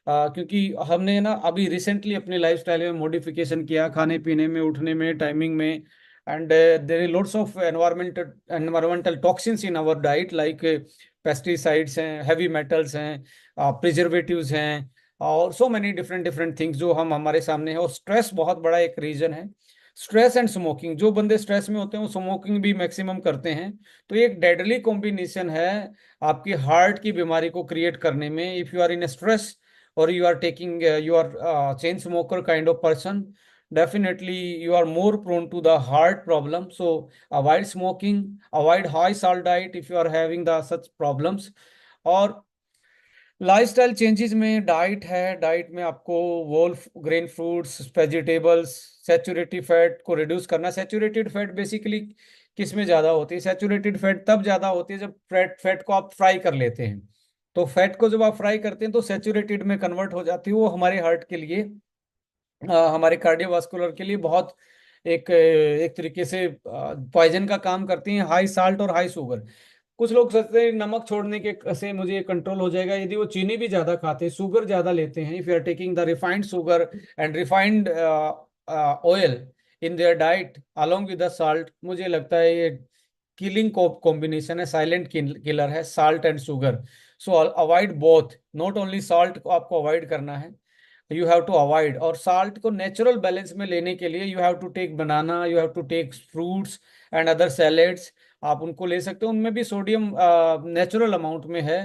क्योंकि हमने ना अभी रिसेंटली अपने लाइफस्टाइल में मॉडिफिकेशन किया, खाने पीने में, उठने में, टाइमिंग में। And there is lots of environmental toxins in our diet, like pesticides हैं, हैवी मेटल्स हैं, प्रिजर्वेटिव्स हैं, और so many different different things जो हम हमारे सामने है। और स्ट्रेस बहुत बड़ा एक रीजन है। स्ट्रेस एंड स्मोकिंग, जो बंदे स्ट्रेस में होते हैं वो स्मोकिंग भी मैक्सिमम करते हैं। तो ये एक डेडली कॉम्बिनेशन है आपकी हार्ट की बीमारी को क्रिएट करने में। If you are in stress और you are taking you are chain smoker kind of person, definitely you are more prone to the heart problem. So avoid smoking, avoid high salt diet if you are having the such problems. और lifestyle changes में diet है। Diet में आपको whole grain fruits, vegetables, saturated fat को reduce करना। Saturated fat basically किस में ज़्यादा होती है? सैचुरेटेड फैट तब ज़्यादा होती है जब फैट फैट को आप फ्राई कर लेते हैं। तो फैट को जब आप फ्राई करते हैं तो सैचुरेटेड में कन्वर्ट हो जाती है। वो हमारे हार्ट के लिए, हमारे कार्डियोवास्कुलर के लिए बहुत एक तरीके से पॉइजन का काम करती हैं। हाई साल्ट और हाई शुगर। कुछ लोग सोचते हैं नमक छोड़ने के से मुझे कंट्रोल हो जाएगा। यदि वो चीनी भी ज्यादा खाते हैं, शुगर ज्यादा लेते हैं, if you are taking the refined sugar and refined oil in their diet along with the salt, मुझे लगता है ये किलिंग कॉम्बिनेशन है, साइलेंट किलर है, salt and sugar. So avoid both. Not only salt को आपको अवॉइड करना है, यू हैव टू अवॉइड। और साल्ट को नेचुरल बैलेंस में लेने के लिए you have to take banana, you have to take fruits and other salads. आप उनको ले सकते हो, उनमें भी सोडियम नेचुरल अमाउंट में है।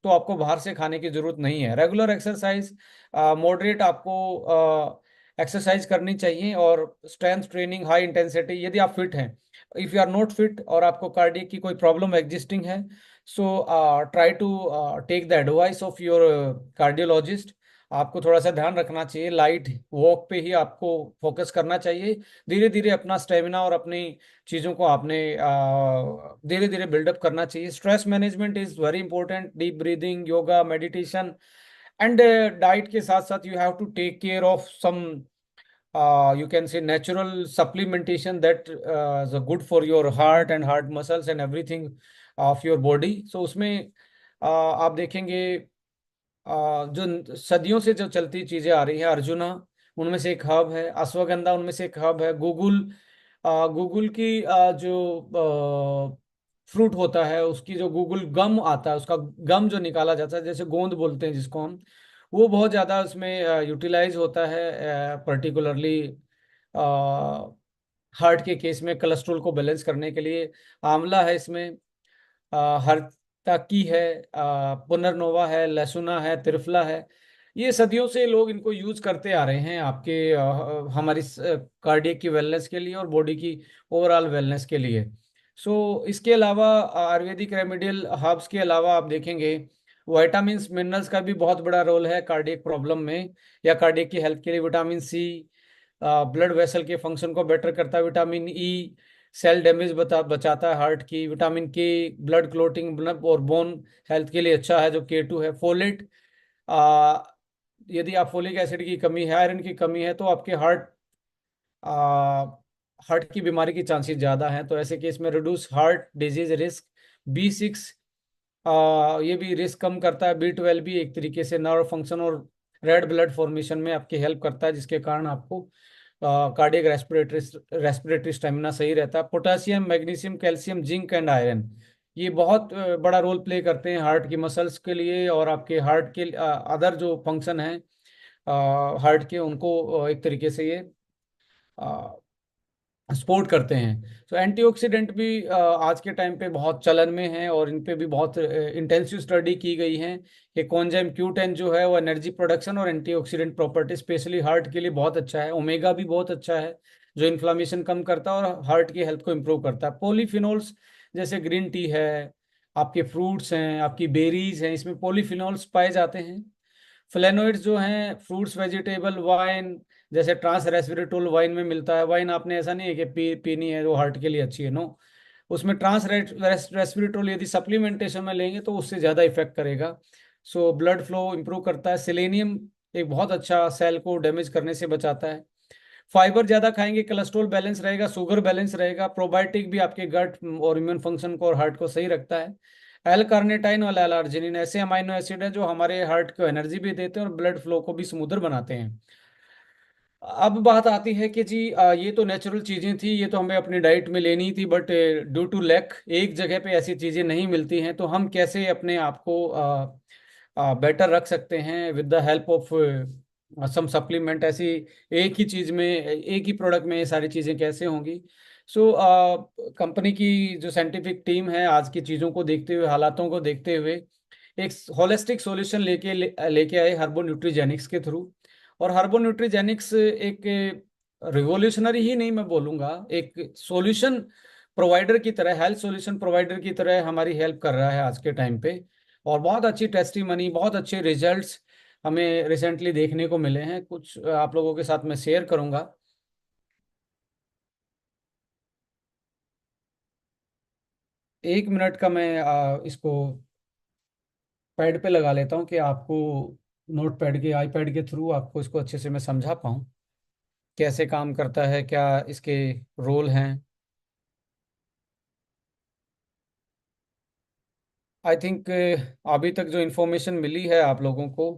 तो आपको बाहर से खाने की जरूरत नहीं है। रेगुलर एक्सरसाइज, मॉडरेट आपको एक्सरसाइज करनी चाहिए। और स्ट्रेंथ ट्रेनिंग, हाई इंटेंसिटी, यदि आप फिट हैं। If you are not fit और आपको कार्डियक की कोई प्रॉब्लम एग्जिस्टिंग है, so try to take the advice of your cardiologist. आपको थोड़ा सा ध्यान रखना चाहिए, लाइट वॉक पे ही आपको फोकस करना चाहिए। धीरे धीरे अपना स्टेमिना और अपनी चीज़ों को आपने धीरे धीरे बिल्डअप करना चाहिए। Stress management is very important, deep breathing, yoga, meditation and diet के साथ साथ you have to take care of some you can say natural supplementation that is good for your heart and heart muscles and everything of your body. So उसमें आप देखेंगे जो सदियों से जो चलती चीजें आ रही हैं, अर्जुना उनमें से एक हब है, अश्वगंधा उनमें से एक हब है, गूगल, गूगल की फ्रूट होता है, उसकी जो गूगल गम आता है, उसका गम जो निकाला जाता है, जैसे गोंद बोलते हैं जिसको हम, वो बहुत ज़्यादा उसमें यूटिलाइज होता है। पर्टिकुलरली हार्ट के केस में कोलेस्ट्रॉल को बैलेंस करने के लिए। आंवला है इसमें, हर्ताकी है, पुनर्नोवा है, लहसुना है, त्रिफला है। ये सदियों से लोग इनको यूज करते आ रहे हैं आपके हमारी कार्डियक की वेलनेस के लिए और बॉडी की ओवरऑल वेलनेस के लिए। सो इसके अलावा आयुर्वेदिक रेमेडियल हर्ब्स के अलावा आप देखेंगे विटामिन्स मिनरल्स का भी बहुत बड़ा रोल है कार्डियक प्रॉब्लम में या कार्डियक की हेल्थ के लिए। विटामिन सी ब्लड वेसल के फंक्शन को बेटर करता है। विटामिन ई सेल डैमेज बचाता है हार्ट की। विटामिन के ब्लड क्लोटिंग और बोन हेल्थ के लिए अच्छा है, जो K2 है। फोलेट, आ, यदि आप फोलिक एसिड की कमी है, आयरन की कमी है, तो आपके हार्ट की बीमारी की चांसेस ज़्यादा हैं। तो ऐसे केस में reduce heart disease risk. B6 ये भी रिस्क कम करता है। B12 भी एक तरीके से नर्व फंक्शन और रेड ब्लड फॉर्मेशन में आपकी हेल्प करता है, जिसके कारण आपको कार्डियक रेस्पिरेटरी रेस्पिरेटरी स्टेमिना सही रहता है। Potassium, magnesium, calcium, zinc and iron, ये बहुत बड़ा रोल प्ले करते हैं हार्ट की मसल्स के लिए और आपके हार्ट के अदर जो फंक्शन हैं हार्ट के, उनको एक तरीके से ये सपोर्ट करते हैं। तो एंटीऑक्सीडेंट भी आज के टाइम पे बहुत चलन में है और इन पे भी बहुत इंटेंसिव स्टडी की गई है कि कॉन्जाइम Q10 जो है वो एनर्जी प्रोडक्शन और एंटीऑक्सीडेंट प्रॉपर्टी स्पेशली हार्ट के लिए बहुत अच्छा है। ओमेगा भी बहुत अच्छा है, जो इन्फ्लामेशन कम करता है और हार्ट की हेल्थ को इम्प्रूव करता है। पॉलीफिनोल्स जैसे ग्रीन टी है, आपके फ्रूट्स हैं, आपकी बेरीज हैं, इसमें पॉलीफिनोल्स पाए जाते हैं। फ्लेनोइड्स जो हैं फ्रूट्स, वेजिटेबल, वाइन, जैसे ट्रांस रेस्वेरेट्रोल वाइन में मिलता है। वाइन आपने ऐसा नहीं है कि पीनी है, वो हार्ट के लिए अच्छी है, नो। उसमें ट्रांस रेस्वेरेट्रोल यदि सप्लीमेंटेशन में लेंगे तो उससे ज़्यादा इफेक्ट करेगा। सो ब्लड फ्लो इंप्रूव करता है। सेलेनियम एक बहुत अच्छा, सेल को डैमेज करने से बचाता है। फाइबर ज़्यादा खाएंगे, कोलेस्ट्रॉल बैलेंस रहेगा, शुगर बैलेंस रहेगा। प्रोबायोटिक भी आपके गट और इम्यून फंक्शन को और हार्ट को सही रखता है। एल कार्निटाइन और एल आर्जिनिन ऐसे अमाइनो एसिड है जो हमारे हार्ट को एनर्जी भी देते हैं और ब्लड फ्लो को भी स्मूदर बनाते हैं। अब बात आती है कि जी ये तो नेचुरल चीज़ें थी, ये तो हमें अपनी डाइट में लेनी थी, बट ड्यू टू लैक एक जगह पे ऐसी चीज़ें नहीं मिलती हैं, तो हम कैसे अपने आप को बेटर रख सकते हैं with the help of some supplement. ऐसी एक ही चीज़ में, एक ही प्रोडक्ट में ये सारी चीज़ें कैसे होंगी? सो कंपनी की जो साइंटिफिक टीम है आज की चीज़ों को देखते हुए, हालातों को देखते हुए, एक होलिस्टिक सॉल्यूशन लेके आए हर्बो न्यूट्रीजेनिक्स के थ्रू। और हर्बो न्यूट्रीजेनिक्स एक रिवोल्यूशनरी ही नहीं मैं बोलूँगा, एक सॉल्यूशन प्रोवाइडर की तरह, हेल्थ सॉल्यूशन प्रोवाइडर की तरह हमारी हेल्प कर रहा है आज के टाइम पे। और बहुत अच्छी टेस्टिमनी, बहुत अच्छे रिजल्ट्स हमें रिसेंटली देखने को मिले हैं। कुछ आप लोगों के साथ मैं शेयर करूंगा। 1 मिनट का मैं इसको पैड पे लगा लेता हूँ कि आपको नोट पैड के, आईपैड के थ्रू आपको इसको अच्छे से मैं समझा पाऊँ कैसे काम करता है, क्या इसके रोल हैं। आई थिंक अभी तक जो इन्फॉर्मेशन मिली है आप लोगों को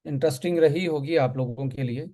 इंटरेस्टिंग रही होगी आप लोगों के लिए।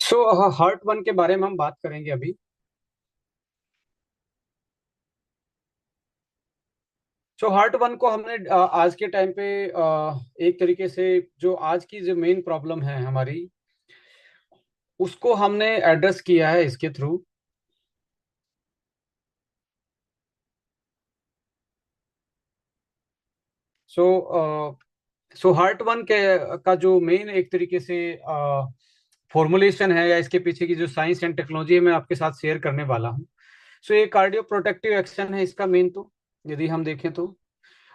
सो हार्ट वन के बारे में हम बात करेंगे अभी। सो हार्ट वन को हमने आज के टाइम पे एक तरीके से जो आज की जो मेन प्रॉब्लम है हमारी, उसको हमने एड्रेस किया है इसके थ्रू। सो सो हार्ट वन के का जो मेन एक तरीके से फॉर्मुलेशन है या इसके पीछे की जो साइंस एंड टेक्नोलॉजी है, मैं आपके साथ शेयर करने वाला हूँ। सो ये कार्डियो प्रोटेक्टिव एक्शन है इसका मेन, तो यदि हम देखें तो,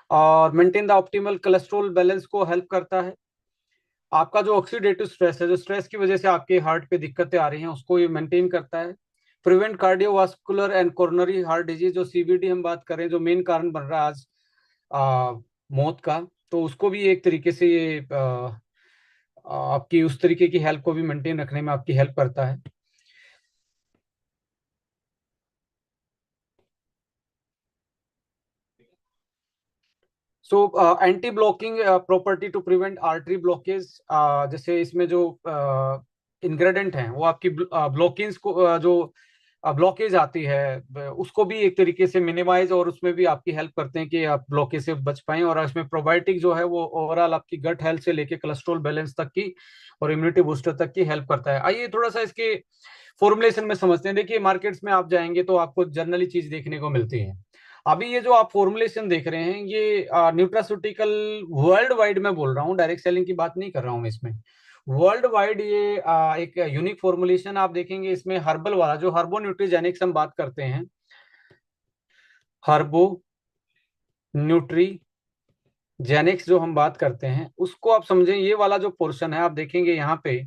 और maintain the optimal cholesterol balance को हेल्प करता है। आपका जो ऑक्सीडेटिव स्ट्रेस है, जो स्ट्रेस की वजह से आपके हार्ट पे दिक्कतें आ रही हैं, उसको ये मेंटेन करता है। Prevent cardiovascular and coronary heart disease, जो सीवीडी हम बात करें, जो मेन कारण बन रहा है आज आ, मौत का, तो उसको भी एक तरीके से ये आपकी उस तरीके की हेल्प को भी मेंटेन रखने में आपकी हेल्प करता है। So anti blocking property to prevent artery blockage, जैसे इसमें जो इंग्रेडिएंट हैं वो आपकी ब्लॉकिंग्स को जो ब्लॉकेज आती है उसको भी एक तरीके से मिनिमाइज, और उसमें भी आपकी हेल्प करते हैं कि आप ब्लॉकेज से बच पाएं। और इसमें प्रोबायोटिक जो है वो ओवरऑल आपकी गट हेल्थ से लेके कोलेस्ट्रॉल बैलेंस तक की और इम्यूनिटी बूस्टर तक की हेल्प करता है। आइए थोड़ा सा इसके फॉर्मुलेशन में समझते हैं। देखिए, मार्केट्स में आप जाएंगे तो आपको जनरली चीज देखने को मिलती है। अभी ये जो आप फॉर्मुलेशन देख रहे हैं, ये न्यूट्रास्यूटिकल वर्ल्ड वाइड में बोल रहा हूँ, डायरेक्ट सेलिंग की बात नहीं कर रहा हूँ मैं इसमें। वर्ल्ड वाइड ये एक यूनिक फॉर्मुलेशन आप देखेंगे इसमें। हर्बल वाला जो हर्बो न्यूट्रीजेनिक्स हम बात करते हैं, हर्बो न्यूट्रीजेनिक्स जो हम बात करते हैं, उसको आप समझें। ये वाला जो पोर्शन है आप देखेंगे यहाँ पे,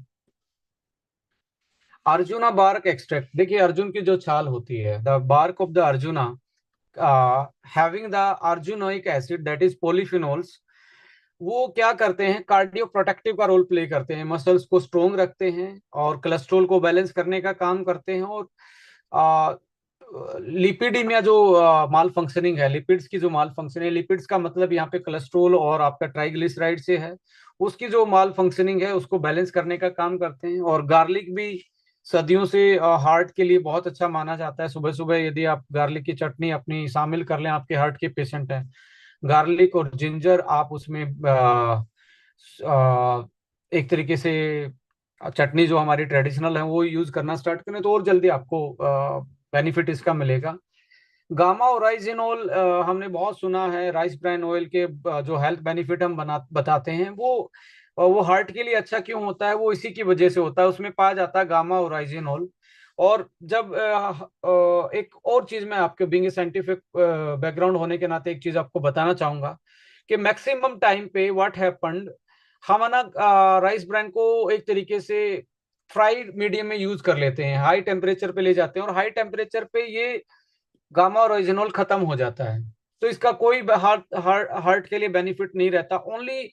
अर्जुना बार्क एक्सट्रैक्ट। देखिए, अर्जुन की जो छाल होती है, the bark of the arjuna, having the arjunolic acid that is polyphenols, वो क्या करते हैं, कार्डियो प्रोटेक्टिव का रोल प्ले करते हैं, मसल्स को स्ट्रोंग रखते हैं और कोलेस्ट्रॉल को बैलेंस करने का काम करते हैं। और लिपिडीमिया जो माल फंक्शनिंग है, लिपिड्स की जो माल फंक्शन है, लिपिड्स का मतलब यहाँ पे कोलेस्ट्रॉल और आपका ट्राइग्लिसराइड से है, उसकी जो माल फंक्शनिंग है उसको बैलेंस करने का काम करते हैं। और गार्लिक भी सदियों से हार्ट के लिए बहुत अच्छा माना जाता है। सुबह सुबह यदि आप गार्लिक की चटनी अपनी शामिल कर लें, आपके हार्ट के पेशेंट हैं, गार्लिक और जिंजर आप उसमें एक तरीके से चटनी जो हमारी ट्रेडिशनल है वो यूज करना स्टार्ट करें, तो और जल्दी आपको बेनिफिट इसका मिलेगा। गामा ओराइजिनोल हमने बहुत सुना है, राइस ब्राइन ऑयल के जो हेल्थ बेनिफिट हम बताते हैं, वो हार्ट के लिए अच्छा क्यों होता है, वो इसी की वजह से होता है। उसमें पाया जाता है गामा ओराइजिनोल, और जब एक और चीज मैं आपके बीइंग साइंटिफिक बैकग्राउंड होने के नाते एक चीज आपको बताना चाहूंगा कि मैक्सिमम टाइम पे व्हाट हैपेंड, हम ना राइस ब्रान को एक तरीके से फ्राइड मीडियम में यूज कर लेते हैं, हाई टेम्परेचर पे ले जाते हैं, और हाई टेम्परेचर पे ये गामा और ओरिजिनॉल खत्म हो जाता है। तो इसका कोई हार्ट हार्ट हार्ट के लिए बेनिफिट नहीं रहता, ओनली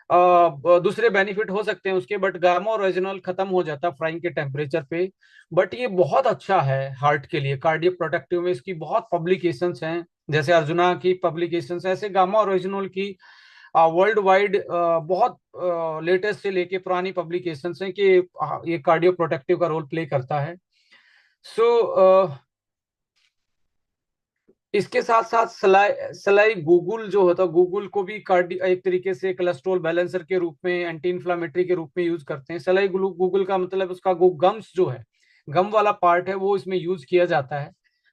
दूसरे बेनिफिट हो सकते हैं उसके, बट गामा और ओरिजिनॉल खत्म हो जाता है फ्राइंग के टेम्परेचर पे। बट ये बहुत अच्छा है हार्ट के लिए, कार्डियो प्रोटेक्टिव में इसकी बहुत पब्लिकेशंस हैं, जैसे अर्जुना की पब्लिकेशंस, ऐसे गामा और ओरिजिनॉल की वर्ल्ड वाइड बहुत लेटेस्ट से लेके पुरानी पब्लिकेशंस हैं कि ये कार्डियो प्रोटेक्टिव का रोल प्ले करता है। सो इसके साथ साथ सलाई सलाई गूगल जो होता है, गूगल को भी कार्डी एक तरीके से कोलेस्ट्रॉल बैलेंसर के रूप में, एंटी इन्फ्लामेटरी के रूप में यूज करते हैं। सलाई गूगल का मतलब उसका गम्स जो है, गम वाला पार्ट है, वो इसमें यूज किया जाता है,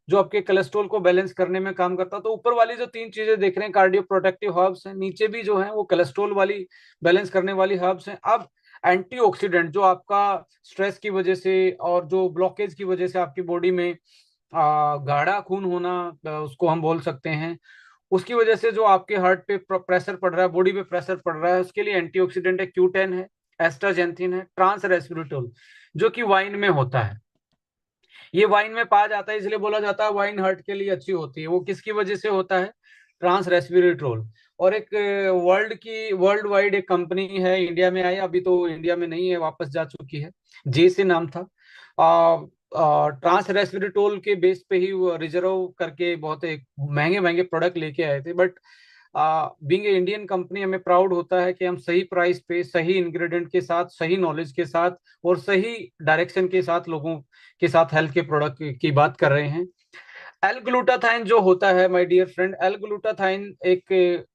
जो आपके कोलेस्ट्रॉल को बैलेंस करने में काम करता है। तो ऊपर वाली जो तीन चीजें देख रहे हैं कार्डियो प्रोटेक्टिव हर्ब्स हैं, नीचे भी जो है वो कोलेस्ट्रॉल वाली बैलेंस करने वाली हर्ब्स हैं। अब एंटीऑक्सीडेंट जो आपका स्ट्रेस की वजह से और जो ब्लॉकेज की वजह से आपकी बॉडी में गाढ़ा खून होना, उसको हम बोल सकते हैं, उसकी वजह से जो आपके हार्ट पे प्रेशर पड़ रहा है, बॉडी पे प्रेशर पड़ रहा है, उसके लिए एंटीऑक्सीडेंट है, Q10 है, एस्टाजेंथिन है, ट्रांस रेस्वेराट्रोल, जो कि वाइन में होता है। ये वाइन में पाया जाता है, इसलिए बोला जाता है वाइन हार्ट के लिए अच्छी होती है। वो किसकी वजह से होता है? Trans resveratrol. और एक वर्ल्ड वाइड एक कंपनी है, इंडिया में आई, अभी तो इंडिया में नहीं है, वापस जा चुकी है, जे से नाम था। ट्रांस रेस्वेराट्रोल के बेस पे ही वो रिजर्व करके बहुत एक महंगे महंगे प्रोडक्ट लेके आए थे। But being a Indian company, हमें प्राउड होता है कि हम सही प्राइस पे, सही इंग्रेडिएंट के साथ, सही नॉलेज के साथ और सही डायरेक्शन के साथ लोगों के साथ हेल्थ के प्रोडक्ट की बात कर रहे हैं। एल ग्लूटाथाइन जो होता है my dear friend, L glutathione एक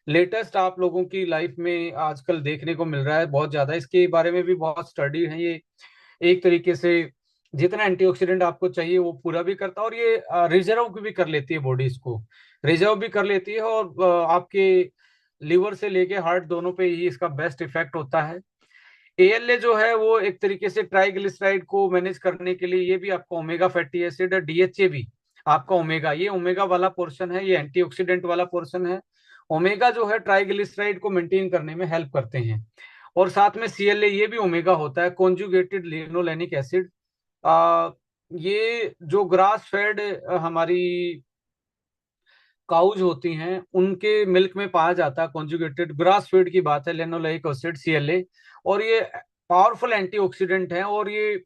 लेटेस्ट आप लोगों की लाइफ में आजकल देखने को मिल रहा है बहुत ज्यादा। इसके बारे में भी बहुत स्टडी है। ये एक तरीके से जितना एंटीऑक्सीडेंट आपको चाहिए वो पूरा भी करता है, और ये रिजर्व भी कर लेती है, बॉडी इसको रिजर्व भी कर लेती है, और आपके लिवर से लेके हार्ट दोनों पे ही इसका बेस्ट इफेक्ट होता है। एएलए जो है वो एक तरीके से ट्राइग्लिसराइड को मैनेज करने के लिए, ये भी आपका ओमेगा फैटी एसिड है, डीएचए भी आपका ओमेगा, ये ओमेगा वाला पोर्शन है, ये एंटीऑक्सीडेंट वाला पोर्शन है। ओमेगा जो है ट्राइग्लिसराइड को मेंटेन करने में हेल्प करते हैं। और साथ में सीएलए, ये भी ओमेगा होता है, कॉन्जुगेटेड लिनोलेनिक एसिड। ये जो ग्रास फेड हमारी काउज होती हैं, उनके मिल्क में पाया जाता है, कॉन्जुगेटेड ग्रास फीड की बात है, लेनोलेइक एसिड, सीएलए। और ये पावरफुल एंटीऑक्सीडेंट है, और ये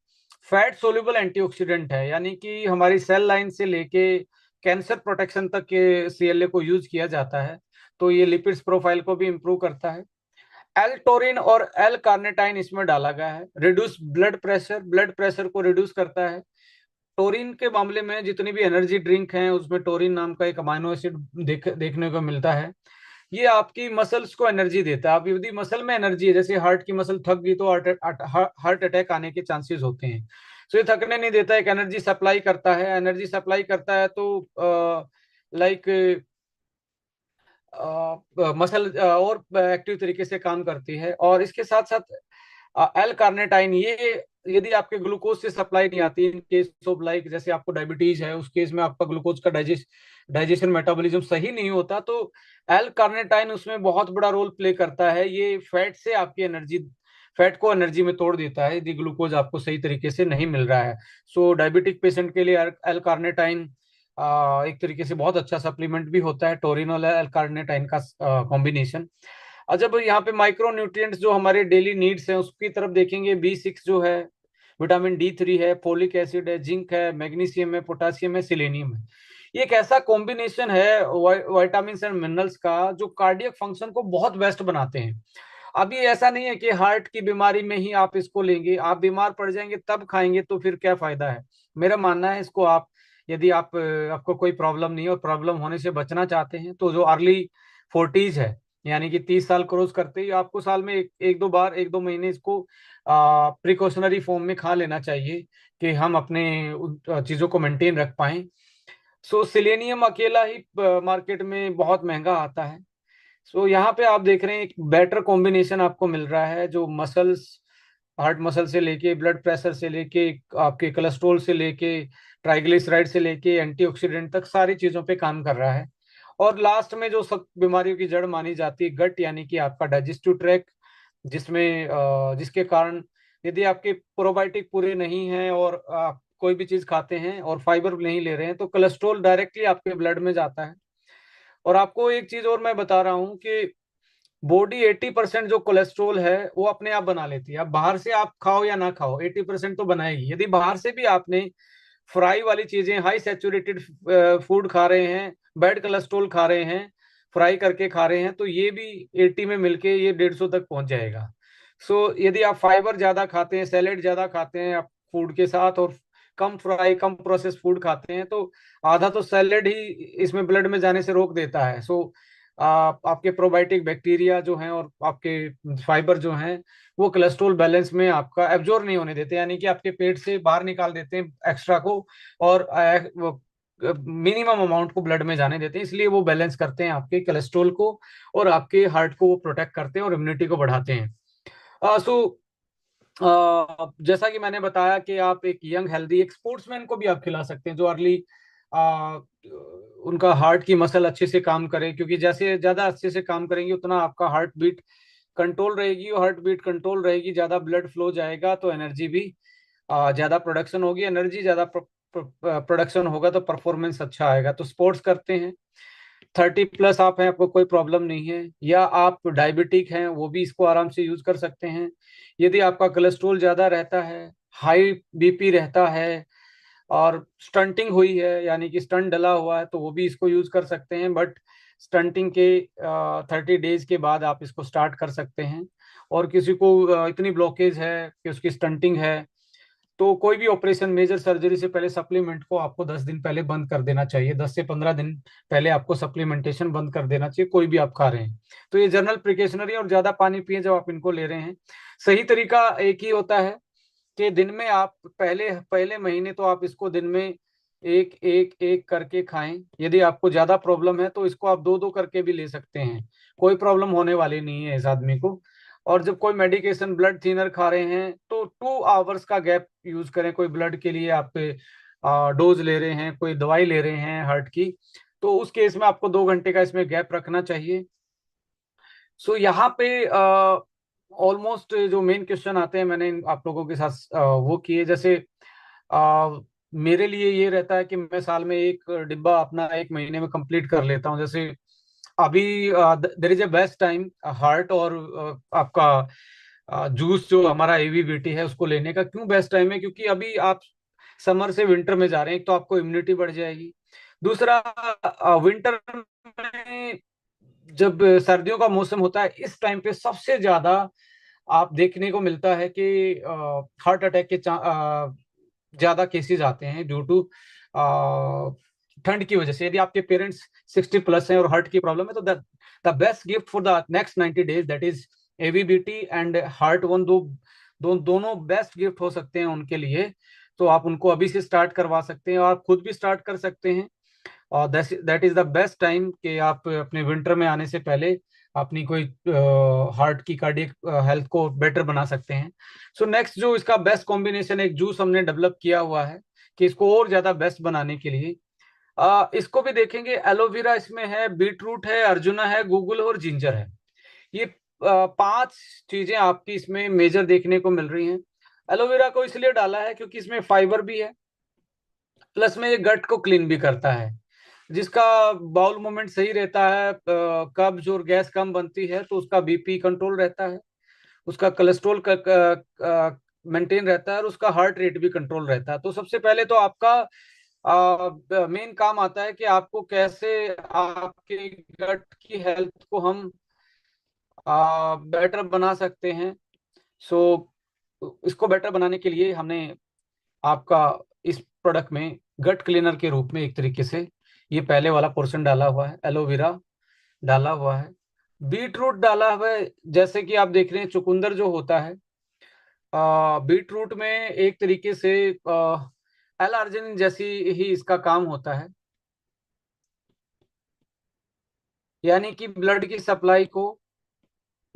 फैट सोल्यूबल एंटीऑक्सीडेंट है, यानी कि हमारी सेल लाइन से लेके कैंसर प्रोटेक्शन तक के सीएलए को यूज किया जाता है। तो ये लिपिड्स प्रोफाइल को भी इंप्रूव करता है। एल टोरिन और एल कार्नेटाइन इसमें डाला गया है, रिड्यूस ब्लड प्रेशर को रिड्यूस करता है। टोरिन के मामले में जितनी भी एनर्जी ड्रिंक हैं उसमें टोरिन नाम का एक अमाइनो एसिड देखने को मिलता है। ये आपकी मसल्स को एनर्जी देता है। आप यदि मसल में एनर्जी है, जैसे हार्ट की मसल थक गई तो हार्ट अटैक आने के चांसेस होते हैं। तो ये थकने नहीं देता, एक एनर्जी सप्लाई करता है। एनर्जी सप्लाई करता है तो लाइक मसल और एक्टिव तरीके से काम करती है। और इसके साथ साथ एल कार्नेटाइन, ये यदि आपके ग्लूकोज से सप्लाई नहीं आती, इन केस ऑफ लाइक जैसे आपको डायबिटीज है, उस केस में आपका ग्लूकोज का डाइजेशन मेटाबॉलिज्म सही नहीं होता, तो एल कार्नेटाइन उसमें बहुत बड़ा रोल प्ले करता है। ये फैट से आपकी एनर्जी, फैट को एनर्जी में तोड़ देता है यदि ग्लूकोज आपको सही तरीके से नहीं मिल रहा है। सो डायबिटिक पेशेंट के लिए एल कार्नेटाइन एक तरीके से बहुत अच्छा सप्लीमेंट भी होता है, टोरिन और एल कार्नेटाइन का कॉम्बिनेशन। और जब यहाँ पे माइक्रो न्यूट्रिएंट्स जो हमारे डेली नीड्स हैं उसकी तरफ देखेंगे, B6 जो है, विटामिन D3 है, फोलिक एसिड है, जिंक है, मैग्नीशियम है, पोटासियम है, सिलेनियम है। ये एक ऐसा कॉम्बिनेशन है विटामिन एंड मिनरल्स का जो कार्डियक फंक्शन को बहुत बेस्ट बनाते हैं। अभी ऐसा नहीं है कि हार्ट की बीमारी में ही आप इसको लेंगे, आप बीमार पड़ जाएंगे तब खाएंगे तो फिर क्या फायदा है। मेरा मानना है इसको आप, यदि आपको कोई प्रॉब्लम नहीं है और प्रॉब्लम होने से बचना चाहते हैं, तो जो अर्ली 40s है, यानी कि 30 साल क्रॉस करते ही आपको साल में एक दो बार, एक दो महीने इसको प्रिकॉशनरी फॉर्म में खा लेना चाहिए कि हम अपने चीजों को मेंटेन रख पाए। सो सिलेनियम अकेला ही मार्केट में बहुत महंगा आता है। सो यहाँ पे आप देख रहे हैं एक बेटर कॉम्बिनेशन आपको मिल रहा है, जो मसल्स हार्ट मसल से लेके ब्लड प्रेशर से लेके आपके कोलेस्ट्रॉल से लेके ट्राइग्लिसराइड से लेके एंटीऑक्सीडेंट तक सारी चीजों पे काम कर रहा है। और लास्ट में जो सब बीमारियों की जड़ मानी जाती है गट, यानी कि आपका डाइजेस्टिव ट्रैक, जिसमें जिसके कारण यदि आपके प्रोबायोटिक पूरे नहीं हैं और आप कोई भी चीज खाते हैं और फाइबर नहीं ले रहे हैं तो कोलेस्ट्रॉल डायरेक्टली आपके ब्लड में जाता है। और आपको एक चीज और मैं बता रहा हूँ कि बॉडी 80% जो कोलेस्ट्रोल है वो अपने आप बना लेती है। अब बाहर से आप खाओ या ना खाओ 80% तो बनाएगी। यदि बाहर से भी आपने फ्राई वाली चीजें, हाई सैचुरेटेड फूड खा रहे हैं, बैड कोलेस्ट्रोल खा रहे हैं, फ्राई करके खा रहे हैं, तो ये भी 80 में मिलके ये 150 तक पहुंच जाएगा। सो यदि आप फाइबर ज्यादा खाते हैं, सैलेड ज्यादा खाते हैं आप फूड के साथ, और कम फ्राई कम प्रोसेस फूड खाते हैं, तो आधा तो सैलेड ही इसमें ब्लड में जाने से रोक देता है। सो आपके प्रोबायोटिक बैक्टीरिया जो हैं और आपके फाइबर जो हैं वो कोलेस्ट्रॉल बैलेंस में आपका एब्जॉर्ब नहीं होने देते, यानी कि आपके पेट से बाहर निकाल देते हैं एक्स्ट्रा को, और मिनिमम अमाउंट को ब्लड में जाने देते हैं। इसलिए वो बैलेंस करते हैं आपके कोलेस्ट्रॉल को, और आपके हार्ट को वो प्रोटेक्ट करते हैं और इम्यूनिटी को बढ़ाते हैं। सो जैसा कि मैंने बताया कि आप एक यंग हेल्दी एक स्पोर्ट्समैन को भी आप खिला सकते हैं जो अर्ली उनका हार्ट की मसल अच्छे से काम करे, क्योंकि जैसे ज्यादा अच्छे से काम करेंगे उतना आपका हार्ट बीट कंट्रोल रहेगी, और हार्ट बीट कंट्रोल रहेगी, ज्यादा ब्लड फ्लो जाएगा तो एनर्जी भी ज्यादा प्रोडक्शन होगी। एनर्जी ज्यादा प्रोडक्शन होगा तो परफॉर्मेंस अच्छा आएगा। तो स्पोर्ट्स करते हैं, 30+ आप हैं, आपको कोई प्रॉब्लम नहीं है, या आप डायबिटिक हैं, वो भी इसको आराम से यूज कर सकते हैं। यदि आपका कोलेस्ट्रोल ज्यादा रहता है, हाई बीपी रहता है, और स्टंटिंग हुई है यानी कि स्टंट डला हुआ है, तो वो भी इसको यूज कर सकते हैं। बट स्टंटिंग के 30 डेज के बाद आप इसको स्टार्ट कर सकते हैं। और किसी को इतनी ब्लॉकेज है कि उसकी स्टंटिंग है, तो कोई भी ऑपरेशन मेजर सर्जरी से पहले सप्लीमेंट को आपको 10 दिन पहले बंद कर देना चाहिए। 10 से 15 दिन पहले आपको सप्लीमेंटेशन बंद कर देना चाहिए, कोई भी आप खा रहे हैं तो। ये जनरल प्रिकॉशनरी, और ज्यादा पानी पिए जब आप इनको ले रहे हैं। सही तरीका एक ही होता है कि दिन में आप पहले पहले महीने तो आप इसको दिन में एक एक एक करके खाएं। यदि आपको ज्यादा प्रॉब्लम है तो इसको आप दो दो करके भी ले सकते हैं, कोई प्रॉब्लम होने वाली नहीं है इस आदमी को। और जब कोई मेडिकेशन ब्लड थिनर खा रहे हैं तो 2 आवर्स का गैप यूज करें। कोई ब्लड के लिए आप डोज ले रहे हैं, कोई दवाई ले रहे हैं हार्ट की, तो उस केस में आपको 2 घंटे का इसमें गैप रखना चाहिए। सो यहाँ पे ऑलमोस्ट जो मेन क्वेश्चन आते हैं मैंने आप लोगों के साथ वो किए। जैसे मेरे लिए ये रहता है कि मैं साल में एक डिब्बा अपना 1 महीने में कंप्लीट कर लेता हूँ। जैसे अभी there is a best time heart और आपका जूस जो हमारा एवीबीटी है उसको लेने का। क्यों बेस्ट टाइम है? क्योंकि अभी आप समर से विंटर में जा रहे हैं, एक तो आपको इम्यूनिटी बढ़ जाएगी, दूसरा विंटर में जब सर्दियों का मौसम होता है इस टाइम पे सबसे ज्यादा आप देखने को मिलता है कि हार्ट अटैक के ज्यादा केसेस आते हैं ड्यू टू ठंड की वजह से। यदि आपके पेरेंट्स 60+ हैं और हार्ट की प्रॉब्लम है तो the best gift for the next 90 days that is AVBT and heart one. दोनों बेस्ट गिफ्ट हो सकते हैं उनके लिए। तो आप उनको अभी से स्टार्ट करवा सकते हैं, और आप खुद भी स्टार्ट कर सकते हैं। और that is the best time कि आप अपने विंटर में आने से पहले अपनी कोई हार्ट की कार्डियक हेल्थ को बेटर बना सकते हैं। सो नेक्स्ट जो इसका बेस्ट कॉम्बिनेशन एक जूस हमने डेवलप किया हुआ है कि इसको और ज्यादा बेस्ट बनाने के लिए इसको भी देखेंगे। एलोवेरा इसमें है, बीट रूट है, अर्जुना है, गूगल और जिंजर है। ये 5 चीजें आपकी इसमें मेजर देखने को मिल रही हैं। एलोवेरा को इसलिए डाला है क्योंकि इसमें फाइबर भी है, प्लस में ये गट को क्लीन भी करता है। जिसका बाउल मूवमेंट सही रहता है, कब्ज और गैस कम बनती है, तो उसका बीपी कंट्रोल रहता है, उसका कोलेस्ट्रॉल का मेंटेन रहता है, और उसका हार्ट रेट भी कंट्रोल रहता है। तो सबसे पहले तो आपका मेन काम आता है कि आपको कैसे आपके गट की हेल्थ को हम बेटर बना सकते हैं। सो इसको बेटर बनाने के लिए हमने आपका इस प्रोडक्ट में गट क्लीनर के रूप में एक तरीके से ये पहले वाला पोर्शन डाला हुआ है, एलोवेरा डाला हुआ है, बीट रूट डाला हुआ है। जैसे कि आप देख रहे हैं चुकंदर जो होता है, बीट रूट में एक तरीके से एल आर्जिनिन जैसी ही इसका काम होता है, यानी कि ब्लड की सप्लाई को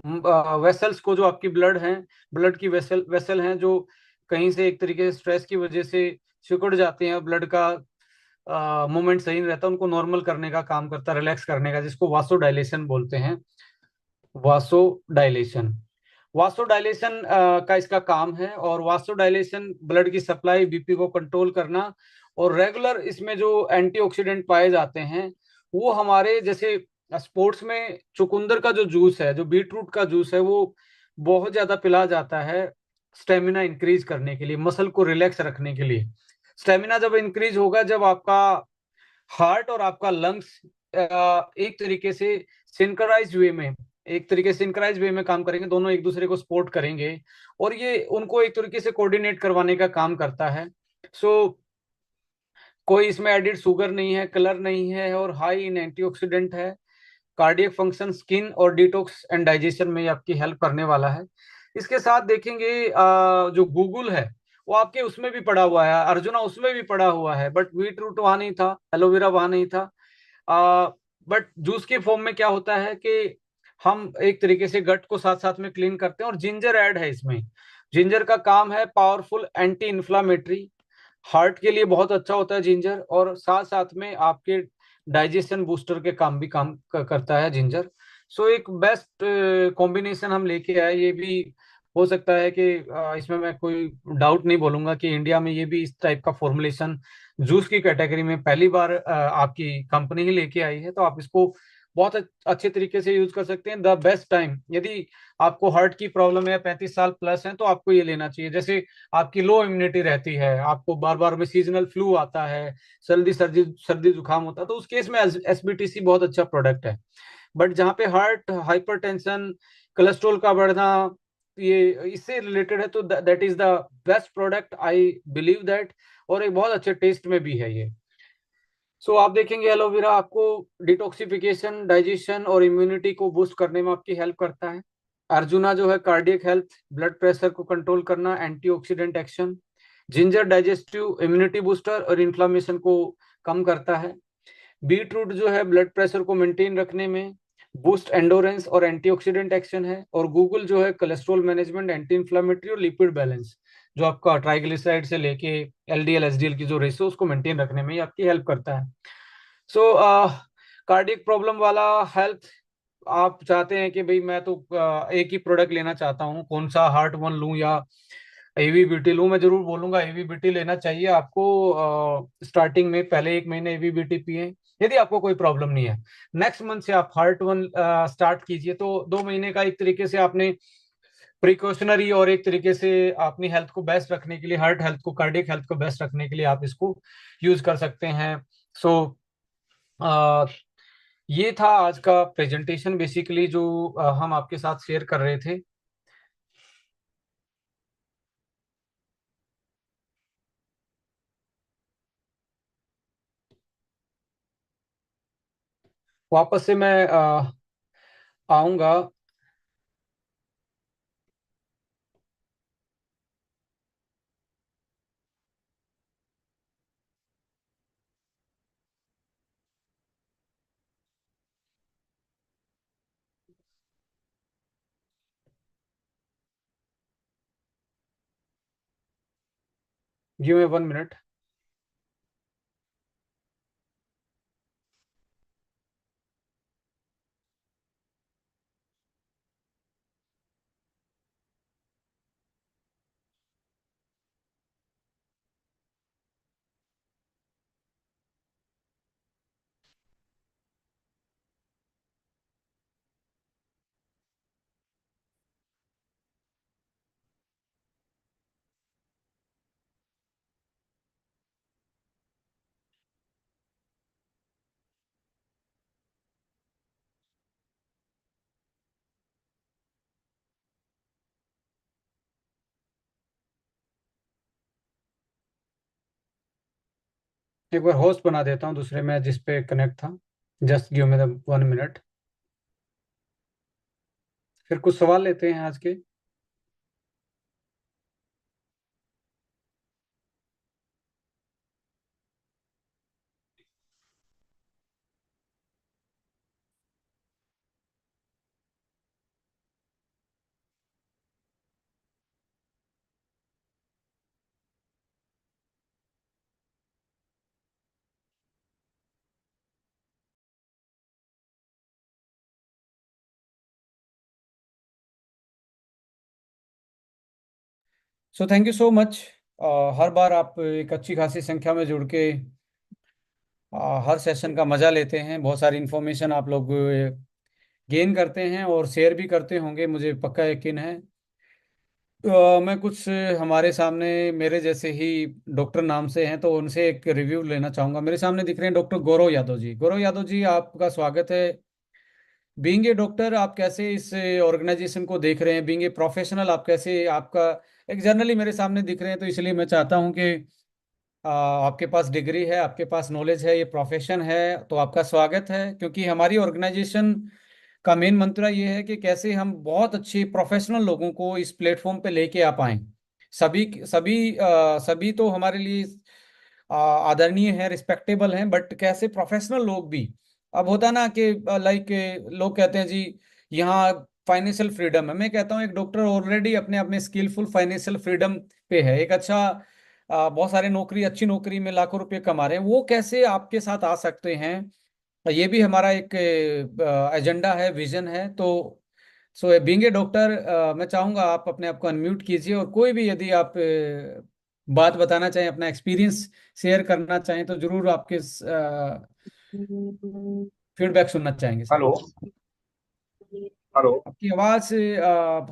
वेसल्स को, जो आपकी ब्लड हैं, ब्लड की वेसल वेसल हैं, जो कहीं से एक तरीके से स्ट्रेस की वजह से सिकुड़ जाते हैं, ब्लड का मूवमेंट सही नहीं रहता, उनको नॉर्मल करने का काम करता है, रिलैक्स करने का, जिसको वासोडाइलेशन बोलते हैं। वासोडाइलेशन, वासोडाइलेशन का इसका काम है। और वासोडाइलेशन, ब्लड की सप्लाई, बीपी को कंट्रोल करना। और रेगुलर इसमें जो एंटीऑक्सीडेंट पाए जाते हैं, वो हमारे जैसे स्पोर्ट्स में चुकंदर का जो जूस है, जो बीट रूट का जूस है, वो बहुत ज्यादा पिला जाता है स्टेमिना इंक्रीज करने के लिए, मसल को रिलैक्स रखने के लिए। स्टेमिना जब इंक्रीज होगा, जब आपका हार्ट और आपका लंग्स एक तरीके से सिंक्राइज वे में, काम करेंगे, दोनों एक दूसरे को सपोर्ट करेंगे, और ये उनको एक तरीके से कोऑर्डिनेट करवाने का काम करता है। सो कोई इसमें एडिड शुगर नहीं है, कलर नहीं है, और हाई इन एंटीऑक्सीडेंट है। कार्डियक फंक्शन, स्किन और डिटॉक्स एंड डाइजेशन में ये आपकी हेल्प करने वाला है। इसके साथ देखेंगे जो गूगल है, वो आपके उसमें भी पड़ा हुआ है, अर्जुना उसमें भी पड़ा हुआ है, बट बीट रूट वहां नहीं था, एलोवेरा वहां नहीं था। बट जूस के फॉर्म में क्या होता है कि हम एक तरीके से गट को साथ साथ में क्लीन करते हैं, और जिंजर ऐड है इसमें। जिंजर का काम है पावरफुल एंटी इन्फ्लामेटरी, हार्ट के लिए बहुत अच्छा होता है जिंजर, और साथ साथ में आपके डाइजेशन बूस्टर के काम भी करता है जिंजर। सो एक बेस्ट कॉम्बिनेशन हम लेके आए। ये भी हो सकता है कि इसमें मैं कोई डाउट नहीं बोलूंगा कि इंडिया में ये भी इस टाइप का फॉर्मुलेशन जूस की कैटेगरी में पहली बार आपकी कंपनी ही लेके आई है। तो आप इसको बहुत अच्छे तरीके से यूज कर सकते हैं। द बेस्ट टाइम, यदि आपको हार्ट की प्रॉब्लम है, 35 साल प्लस है, तो आपको ये लेना चाहिए। जैसे आपकी लो इम्यूनिटी रहती है, आपको बार बार में सीजनल फ्लू आता है, सर्दी सर्दी सर्दी जुकाम होता है, तो उस केस में एसबीटीसी बहुत अच्छा प्रोडक्ट है। बट जहाँ पे हार्ट, हाइपरटेंशन, कोलेस्ट्रॉल का बढ़ना, ये इससे रिलेटेड है, तो that is the best product, I believe that. और एक बहुत अच्छे टेस्ट में भी है ये। सो आप देखेंगे एलोवेरा आपको डिटॉक्सिफिकेशन, डाइजेशन और इम्यूनिटी को बूस्ट करने में आपकी हेल्प करता है। अर्जुना जो है कार्डियक हेल्थ, ब्लड प्रेशर को कंट्रोल करना, antioxidant action. Ginger digestive, immunity booster और इन्फ्लामेशन को कम करता है। बीट रूट जो है ब्लड प्रेशर को मेंटेन रखने में, बूस्ट एंडोरेंस और एंटीऑक्सीडेंट एक्शन है। और गूगल जो है कोलेस्ट्रॉल मैनेजमेंट, एंटी इन्फ्लामेटरी और लिपिड बैलेंस, जो आपका ट्राइग्लिसराइड से लेके एलडीएल एसडीएल की जो रेशियो उसको मेंटेन रखने में ये आपकी हेल्प करता है। सो कार्डियक प्रॉब्लम वाला हेल्थ, आप चाहते हैं कि भाई मैं तो एक ही प्रोडक्ट लेना चाहता हूँ, कौन सा, हार्ट वन लूँ या एवीबीटी लूँ? मैं जरूर बोलूंगा एवीबीटी लेना चाहिए आपको। स्टार्टिंग में पहले 1 महीने एवीबीटी पिए, यदि आपको कोई प्रॉब्लम नहीं है। नेक्स्ट मंथ से आप हार्ट वन स्टार्ट कीजिए, तो 2 महीने का एक तरीके से आपने प्रिकॉशनरी, और एक तरीके से अपनी हेल्थ को बेस्ट रखने के लिए, हार्ट हेल्थ को, कार्डियक हेल्थ को बेस्ट रखने के लिए आप इसको यूज कर सकते हैं। सो ये था आज का प्रेजेंटेशन बेसिकली, जो हम आपके साथ शेयर कर रहे थे। वापस से मैं आऊंगा। Give me 1 minute. एक बार होस्ट बना देता हूँ दूसरे में जिस पे कनेक्ट था। Just give me the 1 minute. फिर कुछ सवाल लेते हैं आज के। So thank you so much. हर बार आप एक अच्छी खासी संख्या में जुड़ के हर सेशन का मजा लेते हैं, बहुत सारी इन्फॉर्मेशन आप लोग गेन करते हैं और शेयर भी करते होंगे, मुझे पक्का यकीन है। मैं कुछ हमारे सामने मेरे जैसे ही डॉक्टर नाम से हैं तो उनसे एक रिव्यू लेना चाहूंगा। मेरे सामने दिख रहे हैं डॉक्टर गौरव यादव जी। गौरव यादव जी, आपका स्वागत है। बीइंग ए डॉक्टर, आप कैसे इस ऑर्गेनाइजेशन को देख रहे हैं? बीइंग ए प्रोफेशनल, आप कैसे, आपका एक जर्नली मेरे सामने दिख रहे हैं, तो इसलिए मैं चाहता हूं कि आपके पास डिग्री है, आपके पास नॉलेज है, ये प्रोफेशन है, तो आपका स्वागत है। क्योंकि हमारी ऑर्गेनाइजेशन का मेन मंत्र ये है कि कैसे हम बहुत अच्छे प्रोफेशनल लोगों को इस प्लेटफॉर्म पे लेके आ पाएं। सभी सभी सभी तो हमारे लिए आदरणीय है, रिस्पेक्टेबल हैं, बट कैसे प्रोफेशनल लोग भी। अब होता ना कि लाइक लोग कहते हैं जी यहाँ फाइनेंशियल फ्रीडम है। मैं कहता हूँ एक डॉक्टर ऑलरेडी अपने अपने स्किलफुल फाइनेंशियल फ्रीडम पे है, एक अच्छा बहुत सारे नौकरी, अच्छी नौकरी में लाखों रुपए कमा रहे हैं, वो कैसे आपके साथ आ सकते हैं? ये भी हमारा एक एजेंडा है, विजन है। तो सो बीइंग ए डॉक्टर, मैं चाहूंगा आप अपने आप को अनम्यूट कीजिए और कोई भी यदि आप बात बताना चाहें, अपना एक्सपीरियंस शेयर करना चाहें, तो जरूर आपके फीडबैक सुनना चाहेंगे सर। हेलो। हेलो। आपकी आवाज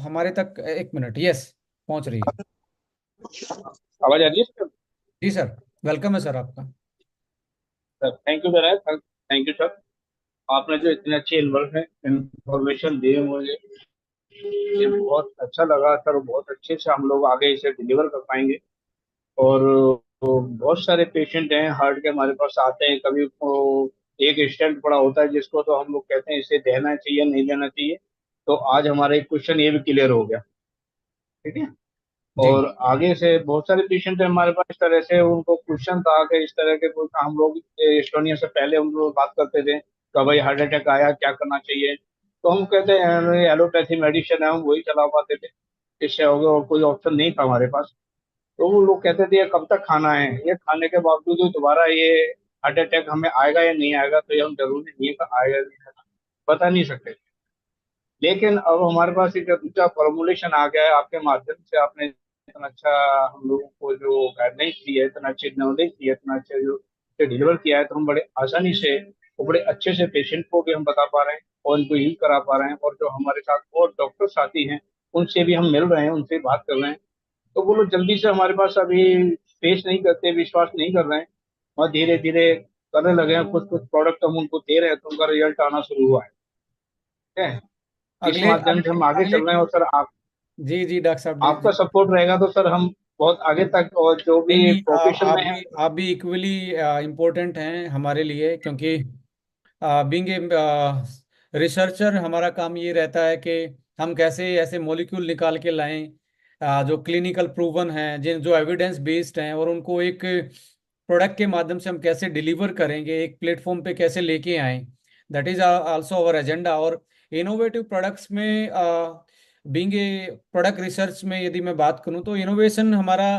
हमारे तक, एक मिनट, यस, पहुंच रही है। आवाज आ रही है सर? जी सर, वेलकम है सर आपका। Sir thank you sir, thank you sir. आपने जो इतने अच्छे इंफॉर्मेशन दिए मुझे, ये बहुत अच्छा लगा सर। बहुत अच्छे से हम लोग आगे इसे डिलीवर कर पाएंगे। और बहुत सारे पेशेंट हैं हार्ट के हमारे पास आते हैं। कभी वो एक स्टेंट पड़ा होता है जिसको तो हम लोग कहते हैं इसे देना चाहिए नहीं देना चाहिए। तो आज हमारा एक क्वेश्चन ये भी क्लियर हो गया। ठीक है। जी और आगे से बहुत सारे पेशेंट है हमारे पास, इस तरह से उनको क्वेश्चन था कि इस तरह के कुछ हम लोग एस्टोनिया से पहले हम लोग बात करते थे कि भाई हार्ट अटैक आया क्या करना चाहिए। तो हम कहते हैं एलोपैथी मेडिसिन है, हम वही चला पाते थे। इससे हो गया, और कोई ऑप्शन नहीं था हमारे पास। तो वो लोग कहते थे ये कब तक खाना है, ये खाने के बावजूद भी दोबारा ये हार्ट अटैक हमें आएगा या नहीं आएगा, तो ये हम जरूरी नहीं है कि आएगा या नहीं आएगा, बता नहीं सकते। लेकिन अब हमारे पास एक दूसरा फॉर्मुलेशन आ गया है आपके माध्यम से। आपने इतना अच्छा हम लोगों को जो गाइडलाइंस दी है, इतना अच्छी नॉलेज दी है, इतना अच्छा जो डिलीवर किया है, तो हम बड़े आसानी से और बड़े अच्छे से पेशेंट को भी हम बता पा रहे हैं और उनको हील करा पा रहे हैं। और जो हमारे साथ और डॉक्टर साथी हैं उनसे भी हम मिल रहे हैं, उनसे बात कर रहे हैं। तो वो लोग जल्दी से हमारे पास अभी पेश नहीं करते, विश्वास नहीं कर रहे हैं, और धीरे धीरे करने लगे हैं। कुछ कुछ प्रोडक्ट हम उनको दे रहे हैं तो उनका रिजल्ट आना शुरू हुआ है। ठीक है। इस अगले माध्यम से अगले हम आगे अगले चल रहे हैं। और सर जी जी डॉक्टर साहब जी आपका जी। सपोर्ट रहेगा तो सर हम बहुत आगे तक, और जो नहीं भी नहीं, प्रोफेशन में है। आप भी इक्वली इम्पोर्टेंट हैं हमारे लिए, क्योंकि बीइंग ए रिसर्चर हमारा काम ये रहता है कि हम कैसे ऐसे मॉलिक्यूल निकाल के लाएं जो क्लिनिकल प्रूवन हैं, जिन जो एविडेंस बेस्ड हैं, और उनको एक प्रोडक्ट के माध्यम से हम कैसे डिलीवर करेंगे, एक प्लेटफॉर्म पे कैसे लेके आएं। That is also our agenda. और इनोवेटिव प्रोडक्ट्स में, बीइंग ए प्रोडक्ट रिसर्च में यदि मैं बात करूं, तो इनोवेशन हमारा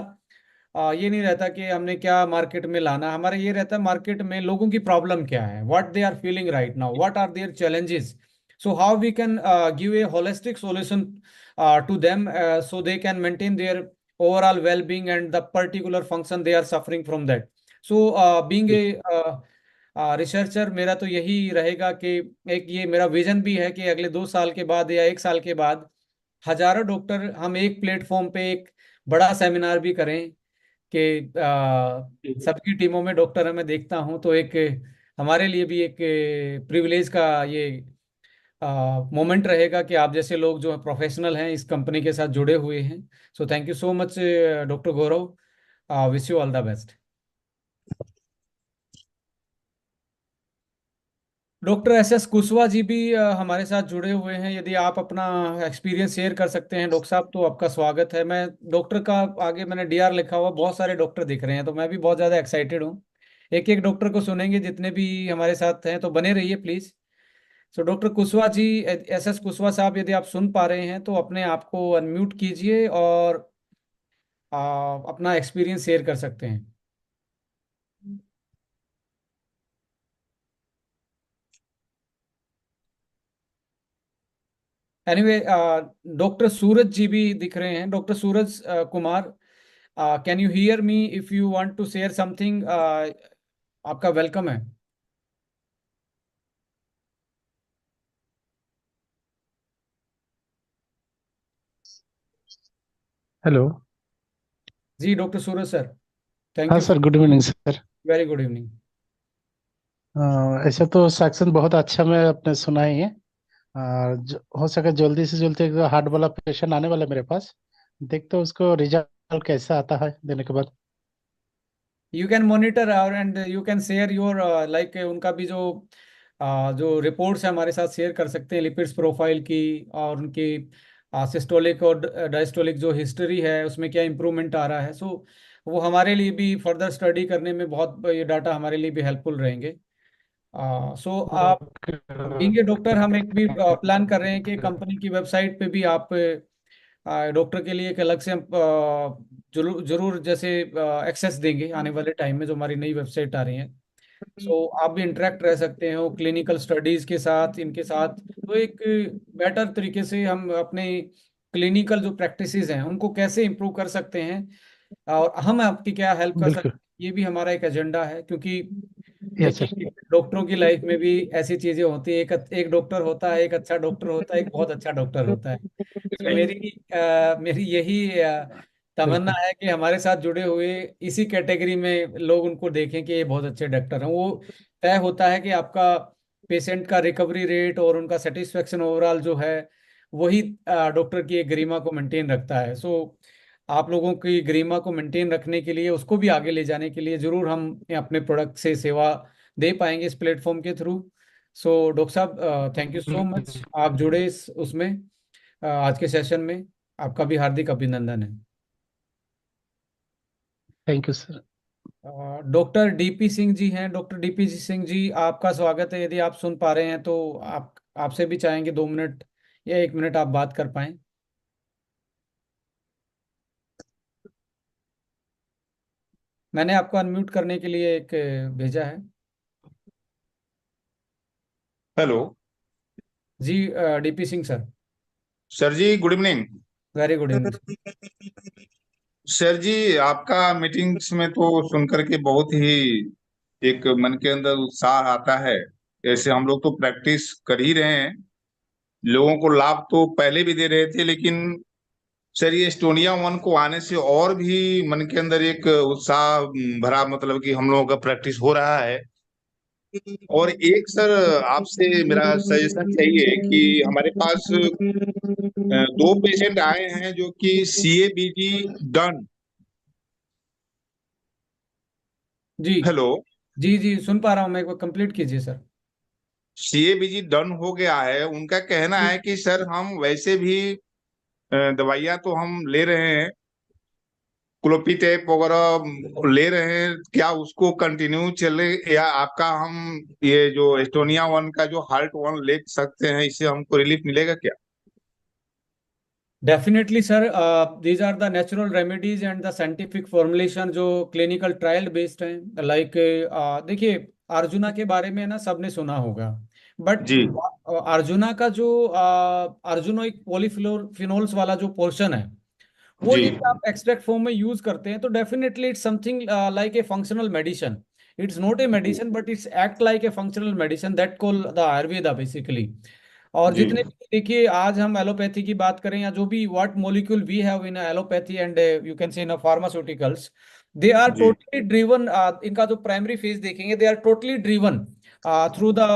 ये नहीं रहता कि हमने क्या मार्केट में लाना। हमारा ये रहता है मार्केट में लोगों की प्रॉब्लम क्या है, what they are feeling right now, what are their challenges, so how we can give a holistic solution to them, so they can maintain their overall well-being and the particular function they are suffering from that. So being a researcher, मेरा तो यही रहेगा कि एक ये मेरा vision भी है कि अगले 2 साल के बाद या 1 साल के बाद हजारों डॉक्टर हम एक प्लेटफॉर्म पे एक बड़ा सेमिनार भी करें कि सबकी टीमों में डॉक्टर मैं देखता हूं, तो एक हमारे लिए भी एक प्रिविलेज का ये मोमेंट रहेगा कि आप जैसे लोग जो प्रोफेशनल हैं इस कंपनी के साथ जुड़े हुए हैं। So thank you so much doctor Gaurav, wish you all the best. Doctor S S Kushwaha ji भी हमारे साथ जुड़े हुए हैं। यदि आप अपना एक्सपीरियंस शेयर कर सकते हैं डॉक्टर साहब, तो आपका स्वागत है। मैं डॉक्टर का आगे मैंने डीआर लिखा हुआ, बहुत सारे डॉक्टर दिख रहे हैं, तो मैं भी बहुत ज़्यादा एक्साइटेड हूँ। एक एक डॉक्टर को सुनेंगे जितने भी हमारे साथ हैं, तो बने रहिए please. So doctor Kushwaha ji, S S Kushwaha साहब, यदि आप सुन पा रहे हैं तो अपने आप को अनम्यूट कीजिए और अपना एक्सपीरियंस शेयर कर सकते हैं। एनीवे, डॉक्टर सूरज जी भी दिख रहे हैं। Doctor Suraj Kumar, can you hear me? If you want to share something, आपका वेलकम है। हेलो। जी डॉक्टर सूरज सर, थैंक हाँ you. Sir, good evening sir. Very good evening. ऐसे तो सेक्शन बहुत अच्छा में आपने सुना ही है। हो सके जल्दी से जल्दी एक हार्ट वाला पेशेंट आने वाला है मेरे पास। देखते हैं उसको रिजल्ट कैसा आता है देने के बाद। यू कैन मॉनिटर और and you can share your like उनका भी जो रिपोर्ट्स है हमारे साथ शेयर कर सकते हैं, लिपिड्स प्रोफाइल की और उनकी सिस्टोलिक और डायस्टोलिक जो हिस्ट्री है उसमें क्या इंप्रूवमेंट आ रहा है। सो वो हमारे लिए भी फर्दर स्टडी करने में बहुत, ये डाटा हमारे लिए भी हेल्पफुल रहेंगे। सो आप ओके। बीइंग ए डॉक्टर, हम एक भी प्लान कर रहे हैं कि कंपनी की वेबसाइट पे भी आप डॉक्टर के लिए एक अलग से हम जरूर जरूर जैसे एक्सेस देंगे आने वाले टाइम में, जो हमारी नई वेबसाइट आ रही है। सो आप भी इंटरेक्ट रह सकते हो क्लिनिकल स्टडीज के साथ, इनके साथ। तो एक बेटर तरीके से हम अपने क्लिनिकल जो प्रैक्टिसेस हैं उनको कैसे इंप्रूव कर सकते हैं और हम आपकी क्या हेल्प कर सकते बिल्कुल। हैं, ये भी हमारा एक एजेंडा है। क्योंकि यस सर। देखिए, डॉक्टरों की लाइफ में भी ऐसी चीजें होती है, एक एक डॉक्टर होता है, एक अच्छा डॉक्टर होता है, एक बहुत अच्छा डॉक्टर होता है। तो मेरी यही तमन्ना बिल्कुल। है कि हमारे साथ जुड़े हुए इसी कैटेगरी में लोग उनको देखें कि ये बहुत अच्छे डॉक्टर हैं। वो तय होता है कि आपका पेशेंट का रिकवरी रेट और उनका सेटिस्फेक्शन ओवरऑल जो है, वही डॉक्टर की एक गरिमा को मेंटेन रखता है। सो आप लोगों की गरिमा को मेंटेन रखने के लिए, उसको भी आगे ले जाने के लिए जरूर हम अपने प्रोडक्ट से सेवा दे पाएंगे इस प्लेटफॉर्म के थ्रू। सो डॉक्टर साहब, थैंक यू सो मच, आप जुड़े उसमें आज के सेशन में। आपका भी हार्दिक अभिनंदन है। Thank you sir. Doctor DP Singh ji हैं। डॉक्टर डीपी सिंह जी, आपका स्वागत है। यदि आप सुन पा रहे हैं तो आप आपसे भी चाहेंगे 2 मिनट या 1 मिनट आप बात कर पाएं। मैंने आपको अनम्यूट करने के लिए एक भेजा है। हेलो। जी डीपी सिंह सर। सर जी, good evening. Very good evening. Sir ji, आपका मीटिंग्स में तो सुन करके बहुत ही एक मन के अंदर उत्साह आता है। ऐसे हम लोग तो प्रैक्टिस कर ही रहे हैं, लोगों को लाभ तो पहले भी दे रहे थे, लेकिन सर ये एस्टोनिया वन को आने से और भी मन के अंदर एक उत्साह भरा, मतलब कि हम लोगों का प्रैक्टिस हो रहा है। और एक सर आपसे मेरा सजेशन चाहिए कि हमारे पास दो पेशेंट आए हैं जो कि CABG डन। जी हेलो। जी जी, सुन पा रहा हूँ मैं, एक बार कंप्लीट कीजिए सर। CABG डन हो गया है, उनका कहना है कि सर हम वैसे भी दवाइयाँ तो हम ले रहे हैं, क्लोपीटेप वगैरह ले रहे हैं, क्या उसको कंटिन्यू चले, या आपका हम ये जो एस्टोनिया वन का जो हार्ट वन ले सकते हैं, इससे हमको रिलीफ मिलेगा क्या? Definitely sir, these are the natural remedies and the scientific formulation जो क्लिनिकल ट्रायल बेस्ड हैं। लाइक देखिए, अर्जुना के बारे में ना सबने सुना होगा, बट जी अर्जुना का जो अर्जुनोइक पॉलीफिनोल्स वाला जो पोर्शन है, वो जी यदि आप एक्सट्रैक्ट फॉर्म में यूज करते हैं तो definitely it's something like A functional medicine. It's not a medicine but it's act like a functional medicine that call the Ayurveda basically. और जी जितने भी देखिए, आज हम एलोपैथी की बात करें या जो भी what molecule we have in allopathy and you can say in pharmaceuticals, they are जी टोटली ड्रिवन। इनका जो प्राइमरी फेज देखेंगे, they are totally driven through the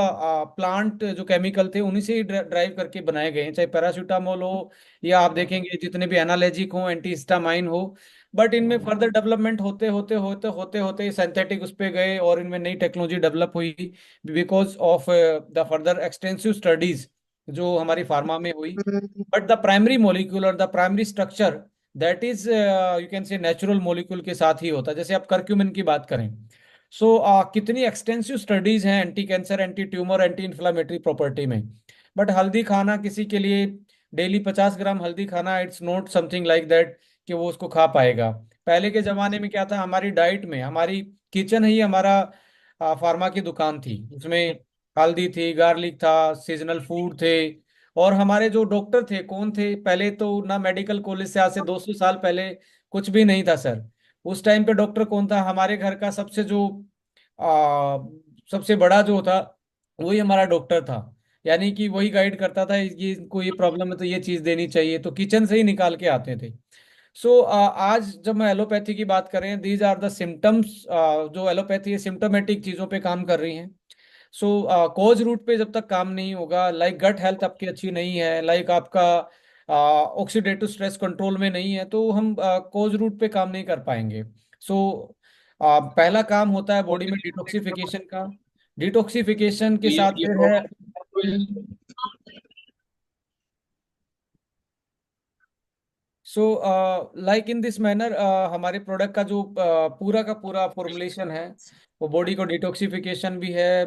plant. जो केमिकल थे उन्हीं से ही ड्राइव करके बनाए गए हैं, चाहे पैरासीटामोल हो या आप देखेंगे जितने भी एनाल्जेसिक हो, एंटी हिस्टामाइन हो। बट इनमें फर्दर डेवलपमेंट होते होते होते होते होते सिंथेटिक उस पे गए और इनमें नई टेक्नोलॉजी डेवलप हुई because of the further extensive studies जो हमारी फार्मा में हुई। बट द प्राइमरी मोलिक्यूल और the primary structure, that is you can से नेचुरल मोलिक्यूल के साथ ही होता है। जैसे आप करक्यूमिन की बात करें, सो कितनी एक्सटेंसिव स्टडीज हैं anti cancer, anti tumour, anti inflammatory property में। बट हल्दी खाना किसी के लिए, डेली 50 ग्राम हल्दी खाना, it's not something like that कि वो उसको खा पाएगा। पहले के जमाने में क्या था, हमारी डाइट में हमारी किचन ही हमारा फार्मा की दुकान थी। उसमें हल्दी थी, गार्लिक था, सीजनल फूड थे, और हमारे जो डॉक्टर थे कौन थे, पहले तो ना मेडिकल कॉलेज से आज से 200 साल पहले कुछ भी नहीं था सर। उस टाइम पे डॉक्टर कौन था, हमारे घर का आ, सबसे बड़ा जो था वही हमारा डॉक्टर था। यानी कि वही गाइड करता था, ये इनको ये प्रॉब्लम है तो ये चीज़ देनी चाहिए, तो किचन से ही निकाल के आते थे। आज जब मैं एलोपैथी की बात करें, दीज आर द सिम्टम्स। जो एलोपैथी है सिम्टोमेटिक चीज़ों पे काम कर रही हैं। कॉज रूट पे जब तक काम नहीं होगा, लाइक गट हेल्थ आपकी अच्छी नहीं है, लाइक आपका ऑक्सीडेटिव स्ट्रेस कंट्रोल में नहीं है, तो हम कॉज रूट पे काम नहीं कर पाएंगे। पहला काम होता है बॉडी में डिटॉक्सिफिकेशन का। डिटॉक्सिफिकेशन के ये साथ ये फिर है, problem so like in this manner हमारे प्रोडक्ट का जो पूरा का पूरा फॉर्मुलेशन है वो बॉडी को डिटॉक्सिफिकेशन भी है,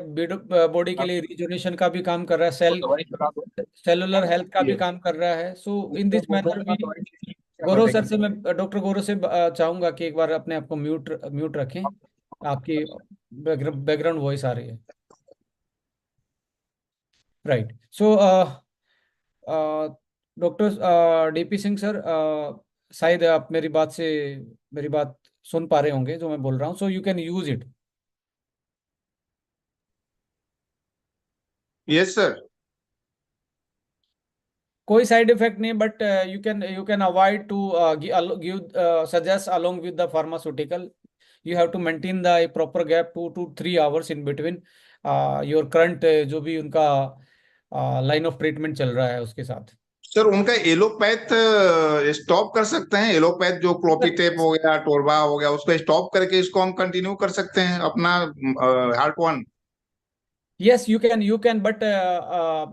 बॉडी के लिए रिजुनेशन का भी काम कर रहा है, तो दवाई बता दो। सेलुलर हेल्थ का भी ये काम कर रहा है। इन दिस मैनर भी गौरव सर से मैं, डॉक्टर गौरव से चाहूंगा कि एक बार अपने आप को म्यूट म्यूट रखें, आपकी बैकग्राउंड वॉइस आ रही है। Right. Doctor DP Singh sir, शायद आप मेरी बात सुन पा रहे होंगे जो मैं बोल रहा हूँ, so you can use it. Yes sir. कोई साइड इफेक्ट नहीं, but you can avoid to give suggest along with the pharmaceutical. You have to maintain the proper gap 2 to 3 hours in between your current जो भी उनका line of treatment चल रहा है उसके साथ। सर उनका एलोपैथ स्टॉप कर सकते हैं? एलोपैथ जो क्लोपीटेप हो गया, टोरबा हो गया, उसको स्टॉप करके इसको हम कंटिन्यू कर सकते हैं अपना heart one? Yes you can, but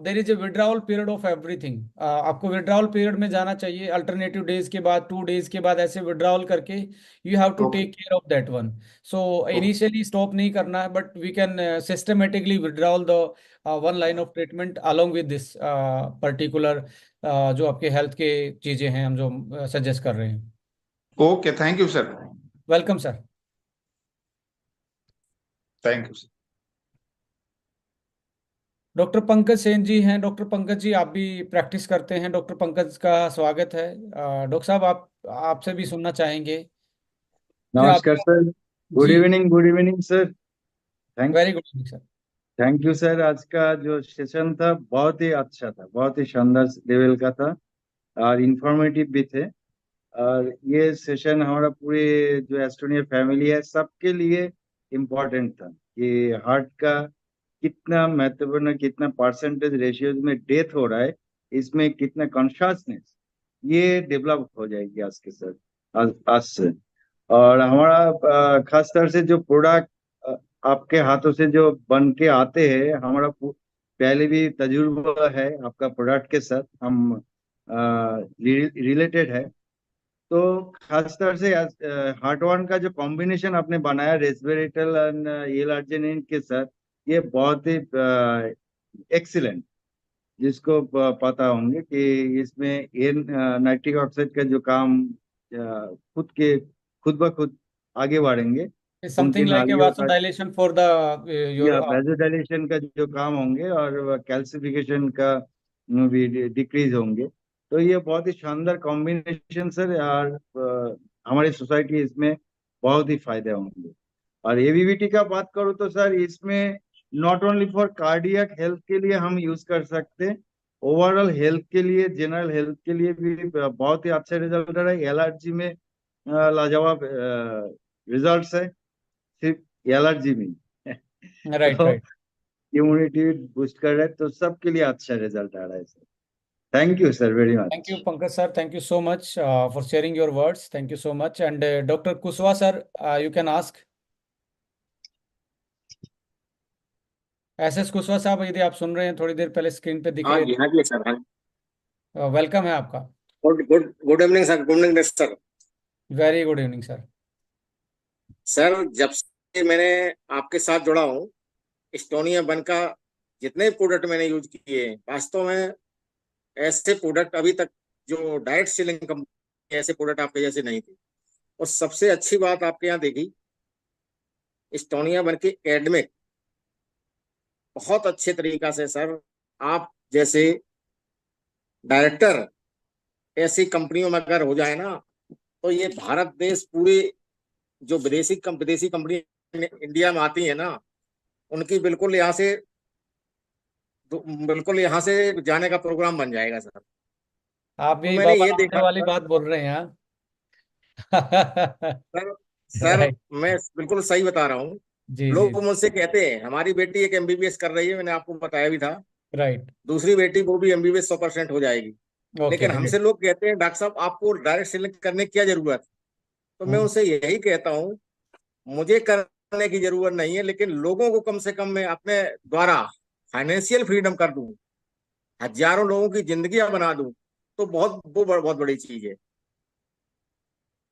there is a withdrawal period of everything. आपको विड्रॉल पीरियड में जाना चाहिए, अल्टरनेटिव डेज के बाद, 2 days के बाद ऐसे विड्रॉल करके you have to okay. Take care of that one. Initially stop नहीं करना है, but we can systematically withdrawal the one line of treatment along with this particular जो आपके हेल्थ के चीज़ें हैं हम जो सजेस्ट कर रहे हैं। Okay, thank you sir. Welcome sir. Thank you sir. Doctor Pankaj Sen ji हैं। डॉक्टर पंकज जी, आप भी प्रैक्टिस करते हैं, डॉक्टर पंकज का स्वागत है। डॉक्टर साहब, आप आपसे भी सुनना चाहेंगे कि आप। नमस्कार sir. Ji, good evening sir. Thank very good evening sir. Thank you sir. आज का जो सेशन था बहुत ही अच्छा था, बहुत ही शानदार लेवल का था और इंफॉर्मेटिव भी थे। और ये सेशन हमारा पूरे जो एस्टोनिया फैमिली है सबके लिए इम्पोर्टेंट था कि हार्ट का कितना महत्वपूर्ण, कितना परसेंटेज रेशियोज में डेथ हो रहा है, इसमें कितना कॉन्शियसनेस ये डेवलप हो जाएगी आज के सर, आज से। और हमारा खास तौर से जो प्रोडक्ट आपके हाथों से जो बन के आते हैं, हमारा पहले भी तजुर्बा है आपका प्रोडक्ट के साथ, हम रिलेटेड है। तो खास तौर से हार्ट वन का जो कॉम्बिनेशन आपने बनाया रेस्वेरेट्रल एंड एल-आर्जिनिन के साथ, ये बहुत ही एक्सीलेंट। जिसको पता होंगे कि इसमें एन नाइट्रिक ऑक्साइड का जो काम खुद ब खुद आगे बढ़ेंगे, उनकी समथिंग लाइक ए नालियों का वासोडाइलेशन फॉर द योर। या वेजोडाइलेशन का जो काम होंगे और कैल्सिफिकेशन का भी डिक्रीज होंगे। तो ये बहुत ही शानदार कॉम्बिनेशन सर, और हमारी सोसाइटी इसमें बहुत ही फायदे होंगे। और एबीवीटी का बात करूँ तो सर इसमें not only for cardiac health के लिए हम यूज कर सकते हैं, ओवरऑल हेल्थ के लिए, जनरल हेल्थ के लिए भी बहुत ही अच्छा रिजल्ट है। एलर्जी में लाजवाब रिजल्ट्स है, सिर्फ एलर्जी में राइट, तो राइट। इम्यूनिटी बूस्ट कर रहा है, तो सबके लिए अच्छा रिजल्ट आ रहा है sir. Thank you sir very thank you much. Pankaj sir, thank you so much for sharing your words, thank you so much. And doctor Kushwaha sir, you can ask. S S Kushwaha साहब, यदि आप सुन रहे हैं, थोड़ी देर पहले स्क्रीन पे दिख हाँ रहे जी, हाँ जी सर, हाँ। थे। वेलकम है आपका। Good good good evening sir, good evening sir. Very good evening sir. Sir जब से मैंने आपके साथ जुड़ा हूँ, एस्टोनिया वन का जितने प्रोडक्ट मैंने यूज किए हैं, वास्तव में ऐसे प्रोडक्ट अभी तक जो डायरेक्ट सेलिंग कंपनी, ऐसे प्रोडक्ट आपके जैसे नहीं थे। और सबसे अच्छी बात आपके यहाँ देखी, एस्टोनिया वन की एडमिट बहुत अच्छे तरीका से सर, आप जैसे डायरेक्टर ऐसी कंपनियों में अगर हो जाए ना, तो ये भारत देश पूरी जो विदेशी कंपनी इंडिया में आती है ना, उनकी बिल्कुल यहाँ से जाने का प्रोग्राम बन जाएगा सर। आप तो भी मैंने बाबा ये रामदेव देखा वाली सर। बात बोल रहे हैं, हाँ। Sir sir right. मैं बिल्कुल सही बता रहा हूँ। जी जी। लोग मुझसे कहते हैं हमारी बेटी एक एमबीबीएस कर रही है, मैंने आपको बताया भी था। राइट। दूसरी बेटी वो भी एमबीबीएस 100% हो जाएगी। ओके लेकिन ग्रेट। हमसे लोग कहते हैं डॉक्टर साहब आपको डायरेक्ट सेलिंग करने की क्या जरूरत है? तो मैं उनसे यही कहता हूँ, मुझे करने की जरूरत नहीं है, लेकिन लोगों को कम से कम मैं अपने द्वारा फाइनेंशियल फ्रीडम कर दूं, हजारों लोगों की जिंदगियां बना दूं, तो बहुत बड़ी चीज है।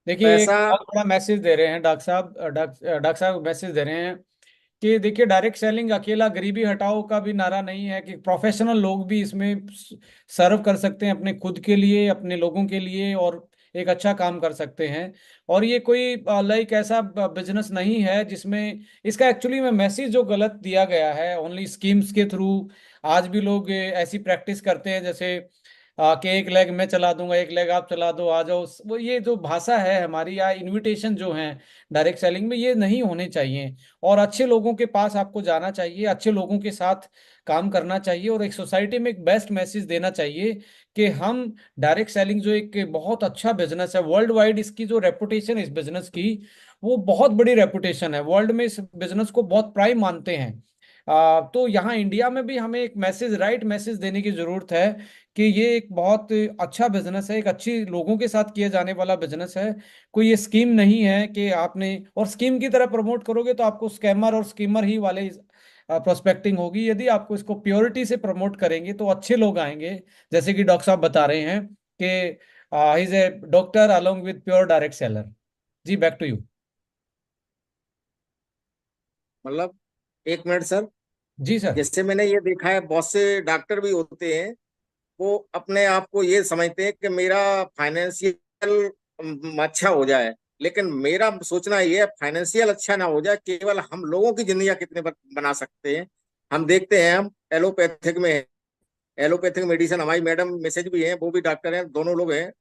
देखिए एक पैसा। बहुत बड़ा मैसेज दे रहे हैं डॉक्टर साहब, डॉक्टर साहब मैसेज दे रहे हैं कि देखिए डायरेक्ट सेलिंग अकेला गरीबी हटाओ का भी नारा नहीं है, कि प्रोफेशनल लोग भी इसमें सर्व कर सकते हैं अपने खुद के लिए, अपने लोगों के लिए, और एक अच्छा काम कर सकते हैं। और ये कोई लाइक ऐसा बिजनेस नहीं है जिसमें इसका एक्चुअली में मैसेज जो गलत दिया गया है ओनली स्कीम्स के थ्रू। आज भी लोग ऐसी प्रैक्टिस करते हैं जैसे कि एक लेग मैं चला दूंगा, एक लेग आप चला दो, आ जाओ। वो ये जो भाषा है हमारी, या इनविटेशन जो है डायरेक्ट सेलिंग में, ये नहीं होने चाहिए। और अच्छे लोगों के पास आपको जाना चाहिए, अच्छे लोगों के साथ काम करना चाहिए, और एक सोसाइटी में एक बेस्ट मैसेज देना चाहिए कि हम डायरेक्ट सेलिंग जो एक बहुत अच्छा बिजनेस है, वर्ल्ड वाइड इसकी जो रेपुटेशन है इस बिजनेस की, वो बहुत बड़ी रेपुटेशन है, वर्ल्ड में इस बिजनेस को बहुत प्राइम मानते हैं। तो यहाँ इंडिया में भी हमें एक मैसेज, राइट मैसेज देने की जरूरत है कि ये एक बहुत अच्छा बिजनेस है, एक अच्छी लोगों के साथ किया जाने वाला बिजनेस है। कोई ये स्कीम नहीं है कि आपने और स्कीम की तरह प्रमोट करोगे तो आपको स्कैमर और स्कीमर ही वाले प्रोस्पेक्टिंग होगी। यदि आपको इसको प्योरिटी से प्रमोट करेंगे तो अच्छे लोग आएंगे, जैसे कि डॉक्टर साहब बता रहे हैं कि is a doctor along with pure direct seller. जी बैक टू यू। मतलब एक मिनट सर। जी सर। जैसे मैंने ये देखा है, बहुत से डॉक्टर भी होते हैं, वो अपने आप को ये समझते हैं कि मेरा फाइनेंशियल अच्छा हो जाए, लेकिन मेरा सोचना ये है फाइनेंशियल अच्छा ना हो जाए, केवल हम लोगों की जिंदगी कितने बना सकते हैं। हम देखते हैं, हम एलोपैथिक में हैं, एलोपैथिक मेडिसिन, हमारी मैडम मैसेज भी हैं, वो भी डॉक्टर हैं, दोनों लोग हैं।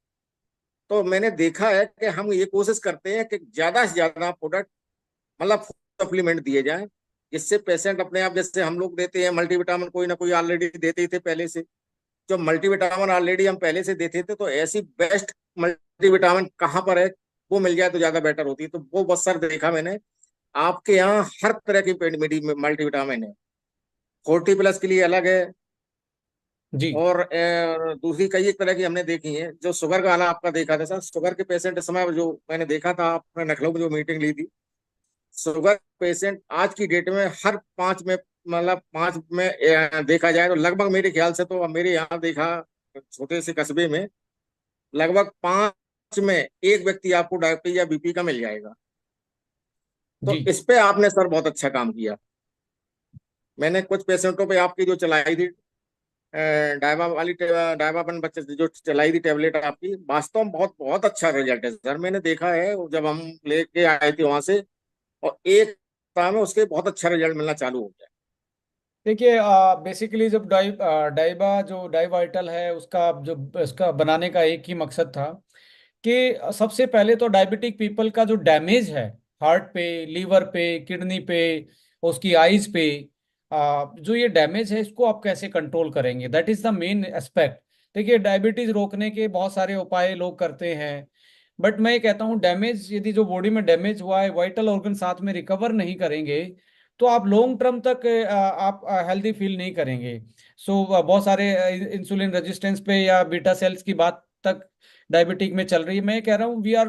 तो मैंने देखा है कि हम ये कोशिश करते हैं कि ज्यादा से ज्यादा प्रोडक्ट, मतलब सप्लीमेंट दिए जाएं, जिससे पेशेंट अपने आप, जैसे हम लोग देते हैं मल्टीविटामिन, कोई ना कोई ऑलरेडी देते ही थे पहले से। जो मल्टीविटामिन ऑलरेडी हम पहले से देते थे, तो ऐसी बेस्ट मल्टीविटामिन कहाँ पर है, वो मिल जाए तो ज्यादा बेटर होती है। तो वो बहुत सर देखा मैंने, आपके यहाँ हर तरह की मल्टीविटामिन है। 40+ के लिए अलग है, जी और दूसरी कई एक तरह की हमने देखी है। जो शुगर का वाला आपका देखा था सर, शुगर के पेशेंट इस समय जो मैंने देखा था, आपने लखनऊ में जो मीटिंग ली थी, शुगर पेशेंट आज की डेट में हर 5 में, मतलब 5 में देखा जाए तो लगभग, मेरे ख्याल से तो, अब मेरे यहाँ देखा छोटे से कस्बे में, लगभग 5 में एक व्यक्ति आपको डायबिटीज या बीपी का मिल जाएगा। तो जी। इस पे आपने सर बहुत अच्छा काम किया। मैंने कुछ पेशेंटों पे आपकी जो चलाई थी डायवाबन बच्चे से जो चलाई थी टेबलेट आपकी, वास्तव में बहुत बहुत अच्छा रिजल्ट है सर। मैंने देखा है जब हम लेके आए थे वहां से, और एक सप्ताह में उसके बहुत अच्छा रिजल्ट मिलना चालू हो गया। देखिए बेसिकली जब डाइबा जो डाइवाइटल है उसका जो इसका बनाने का एक ही मकसद था कि सबसे पहले तो डायबिटिक पीपल का जो डैमेज है हार्ट पे, लीवर पे, किडनी पे, उसकी आईज पे, जो ये डैमेज है इसको आप कैसे कंट्रोल करेंगे, that is the main aspect. देखिए डायबिटीज रोकने के बहुत सारे उपाय लोग करते हैं, बट मैं ये कहता हूँ डैमेज, यदि जो बॉडी में डैमेज हुआ है, वाइटल ऑर्गन साथ में रिकवर नहीं करेंगे तो आप लॉन्ग टर्म तक आप हेल्दी फील नहीं करेंगे। सो बहुत सारे इंसुलिन रेजिस्टेंस पे या बीटा सेल्स की बात तक डायबिटिक में चल रही है। मैं कह रहा हूँ we are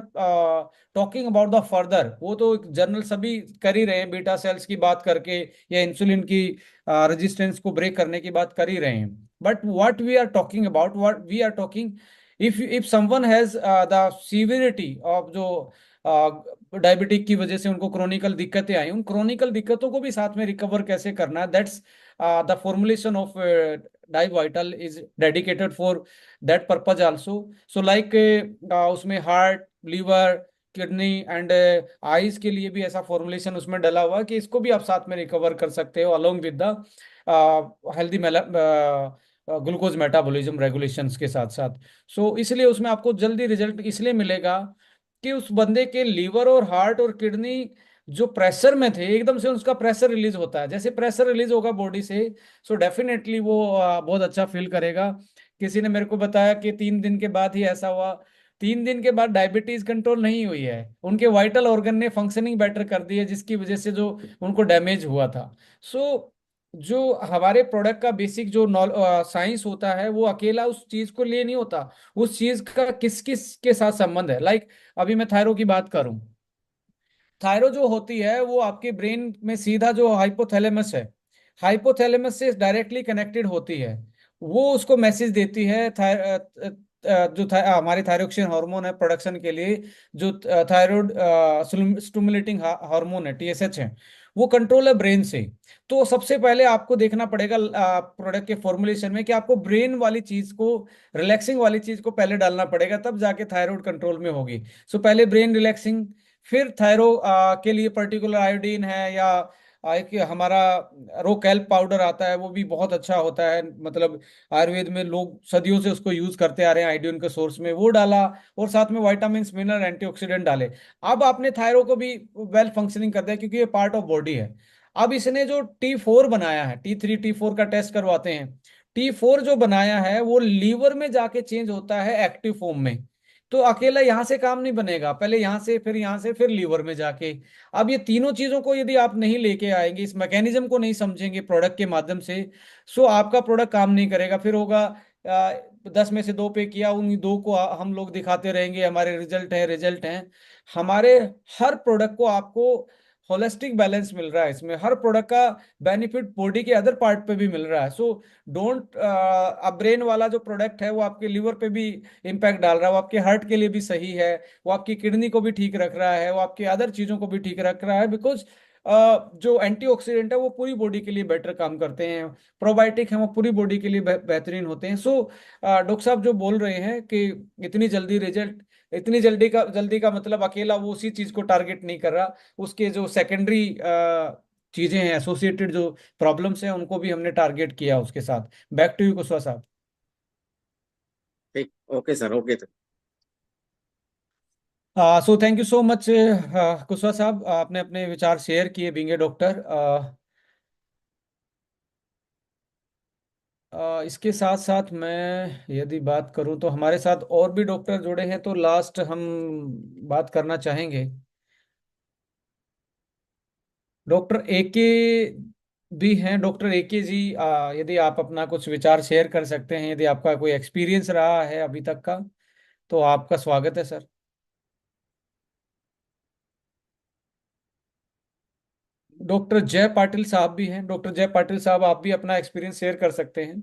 talking about the further, वो तो जर्नल सभी कर ही रहे हैं बीटा सेल्स की बात करके, या इंसुलिन की रेजिस्टेंस को ब्रेक करने की बात कर ही रहे हैं। But what we are talking about, what we are talking, if someone has the severity of जो डायबिटिक की वजह से उनको क्रोनिकल दिक्कतें आई, उन क्रोनिकल दिक्कतों को भी साथ में रिकवर कैसे करना है, that's the formulation of Divital is dedicated for that purpose also. So like उसमें heart, liver, kidney and eyes के लिए भी ऐसा फॉर्मुलेशन उसमें डला हुआ है कि इसको भी आप साथ में रिकवर कर सकते हो along with the healthy glucose metabolism regulations के साथ साथ। सो इसलिए उसमें आपको जल्दी रिजल्ट इसलिए मिलेगा कि उस बंदे के लीवर और हार्ट और किडनी जो प्रेशर में थे, एकदम से उसका प्रेशर रिलीज होता है। जैसे प्रेशर रिलीज होगा बॉडी से, सो डेफिनेटली वो बहुत अच्छा फील करेगा। किसी ने मेरे को बताया कि 3 दिन के बाद ही ऐसा हुआ। 3 दिन के बाद डायबिटीज कंट्रोल नहीं हुई है, उनके वाइटल ऑर्गन ने फंक्शनिंग बेटर कर दी है, जिसकी वजह से जो उनको डैमेज हुआ था। सो जो हमारे प्रोडक्ट का बेसिक जो साइंस होता है, वो अकेला उस चीज को लिए नहीं होता, उस चीज का किस किस के साथ संबंध है। लाइक अभी मैं थायरो की बात करूं, थायरो जो होती है वो आपके ब्रेन में सीधा जो हाइपोथैलेमस है, हाइपोथैलेमस से डायरेक्टली कनेक्टेड होती है। वो उसको मैसेज देती है हमारे थायरोक्सिन हार्मोन है प्रोडक्शन के लिए, जो थायराइड स्टिमुलेटिंग हार्मोन है, टीएसएच है, वो कंट्रोल है ब्रेन से। तो सबसे पहले आपको देखना पड़ेगा प्रोडक्ट के फॉर्मुलेशन में कि आपको ब्रेन वाली चीज को, रिलैक्सिंग वाली चीज को पहले डालना पड़ेगा, तब जाके थायराइड कंट्रोल में होगी। सो पहले ब्रेन रिलैक्सिंग, फिर थायरो के लिए पर्टिकुलर आयोडीन है, या एक हमारा रोकैल्प पाउडर आता है, वो भी बहुत अच्छा होता है। मतलब आयुर्वेद में लोग सदियों से उसको यूज करते आ रहे हैं आयोडीन के सोर्स में, वो डाला, और साथ में विटामिन मिनरल एंटीऑक्सीडेंट डाले। अब आपने थायरो को भी वेल फंक्शनिंग कर दिया, क्योंकि ये पार्ट ऑफ बॉडी है। अब इसने जो T4 बनाया है, T3 T4 का टेस्ट करवाते हैं, T4 जो बनाया है वो लीवर में जाके चेंज होता है एक्टिव फॉर्म में। तो अकेला यहां से काम नहीं बनेगा, पहले यहां से फिर लीवर में जाके। अब ये तीनों चीजों को यदि आप नहीं लेके आएंगे, इस मैकेनिज्म को नहीं समझेंगे प्रोडक्ट के माध्यम से, सो आपका प्रोडक्ट काम नहीं करेगा। फिर होगा 10 में से 2 पे किया, उन 2 को हम लोग दिखाते रहेंगे हमारे रिजल्ट है, रिजल्ट है। हमारे हर प्रोडक्ट को आपको होलिस्टिक बैलेंस मिल रहा है, इसमें हर प्रोडक्ट का बेनिफिट बॉडी के अदर पार्ट पे भी मिल रहा है। सो डोंट, अब ब्रेन वाला जो प्रोडक्ट है वो आपके लिवर पे भी इम्पैक्ट डाल रहा है, वो आपके हार्ट के लिए भी सही है, वो आपकी किडनी को भी ठीक रख रहा है, वो आपके अदर चीजों को भी ठीक रख रहा है। बिकॉज जो एंटीऑक्सीडेंट है वो पूरी बॉडी के लिए बेटर काम करते हैं, प्रोबायोटिक है वो पूरी बॉडी के लिए बेहतरीन होते हैं। सो डॉक्टर साहब जो बोल रहे हैं कि इतनी जल्दी रिजल्ट, इतनी जल्दी का मतलब अकेला वो उसी चीज को टारगेट नहीं कर रहा, उसके जो सेकेंडरी चीजें हैं, एसोसिएटेड जो प्रॉब्लम्स हैं, उनको भी हमने टारगेट किया उसके साथ। बैक टू यू कुशवाहा साहब। ठीक, okay sir, okay. So thank you so much Kushwaha साहब, आपने अपने विचार शेयर किए बीइंग ए डॉक्टर। इसके साथ साथ मैं यदि बात करूं तो हमारे साथ और भी डॉक्टर जुड़े हैं, तो लास्ट हम बात करना चाहेंगे डॉक्टर एके भी हैं। डॉक्टर एके जी, यदि आप अपना कुछ विचार शेयर कर सकते हैं, यदि आपका कोई एक्सपीरियंस रहा है अभी तक का, तो आपका स्वागत है सर। डॉक्टर जय पाटिल साहब भी हैं। डॉक्टर जय पाटिल साहब, आप भी अपना एक्सपीरियंस शेयर कर सकते हैं।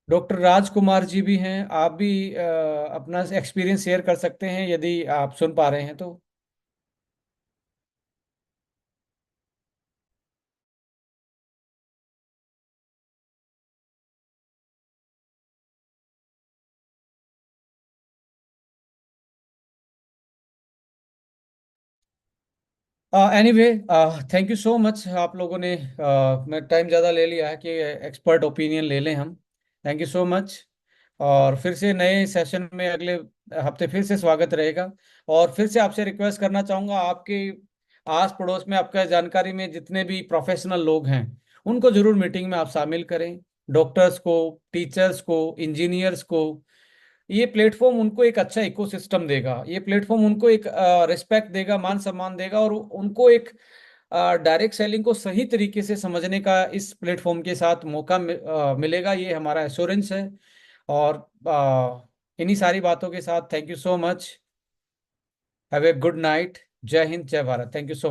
डॉक्टर राजकुमार जी भी हैं, आप भी अपना एक्सपीरियंस शेयर कर सकते हैं यदि आप सुन पा रहे हैं तो। Anyway, thank you so much, आप लोगों ने मैं टाइम ज़्यादा ले लिया है कि एक्सपर्ट ओपिनियन ले लें हम। Thank you so much. और फिर से नए सेशन में अगले हफ्ते फिर से स्वागत रहेगा। और फिर से आपसे रिक्वेस्ट करना चाहूँगा, आपके आस पड़ोस में, आपका जानकारी में जितने भी प्रोफेशनल लोग हैं, उनको जरूर मीटिंग में आप शामिल करें। डॉक्टर्स को, टीचर्स को, इंजीनियर्स को। ये प्लेटफॉर्म उनको एक अच्छा इकोसिस्टम देगा, ये प्लेटफॉर्म उनको एक रिस्पेक्ट देगा, मान सम्मान देगा, और उनको एक डायरेक्ट सेलिंग को सही तरीके से समझने का इस प्लेटफॉर्म के साथ मौका मिलेगा, ये हमारा एश्योरेंस है। और इन्हीं सारी बातों के साथ thank you so much. Have a good night. जय हिंद, जय Bharat. Thank you so much.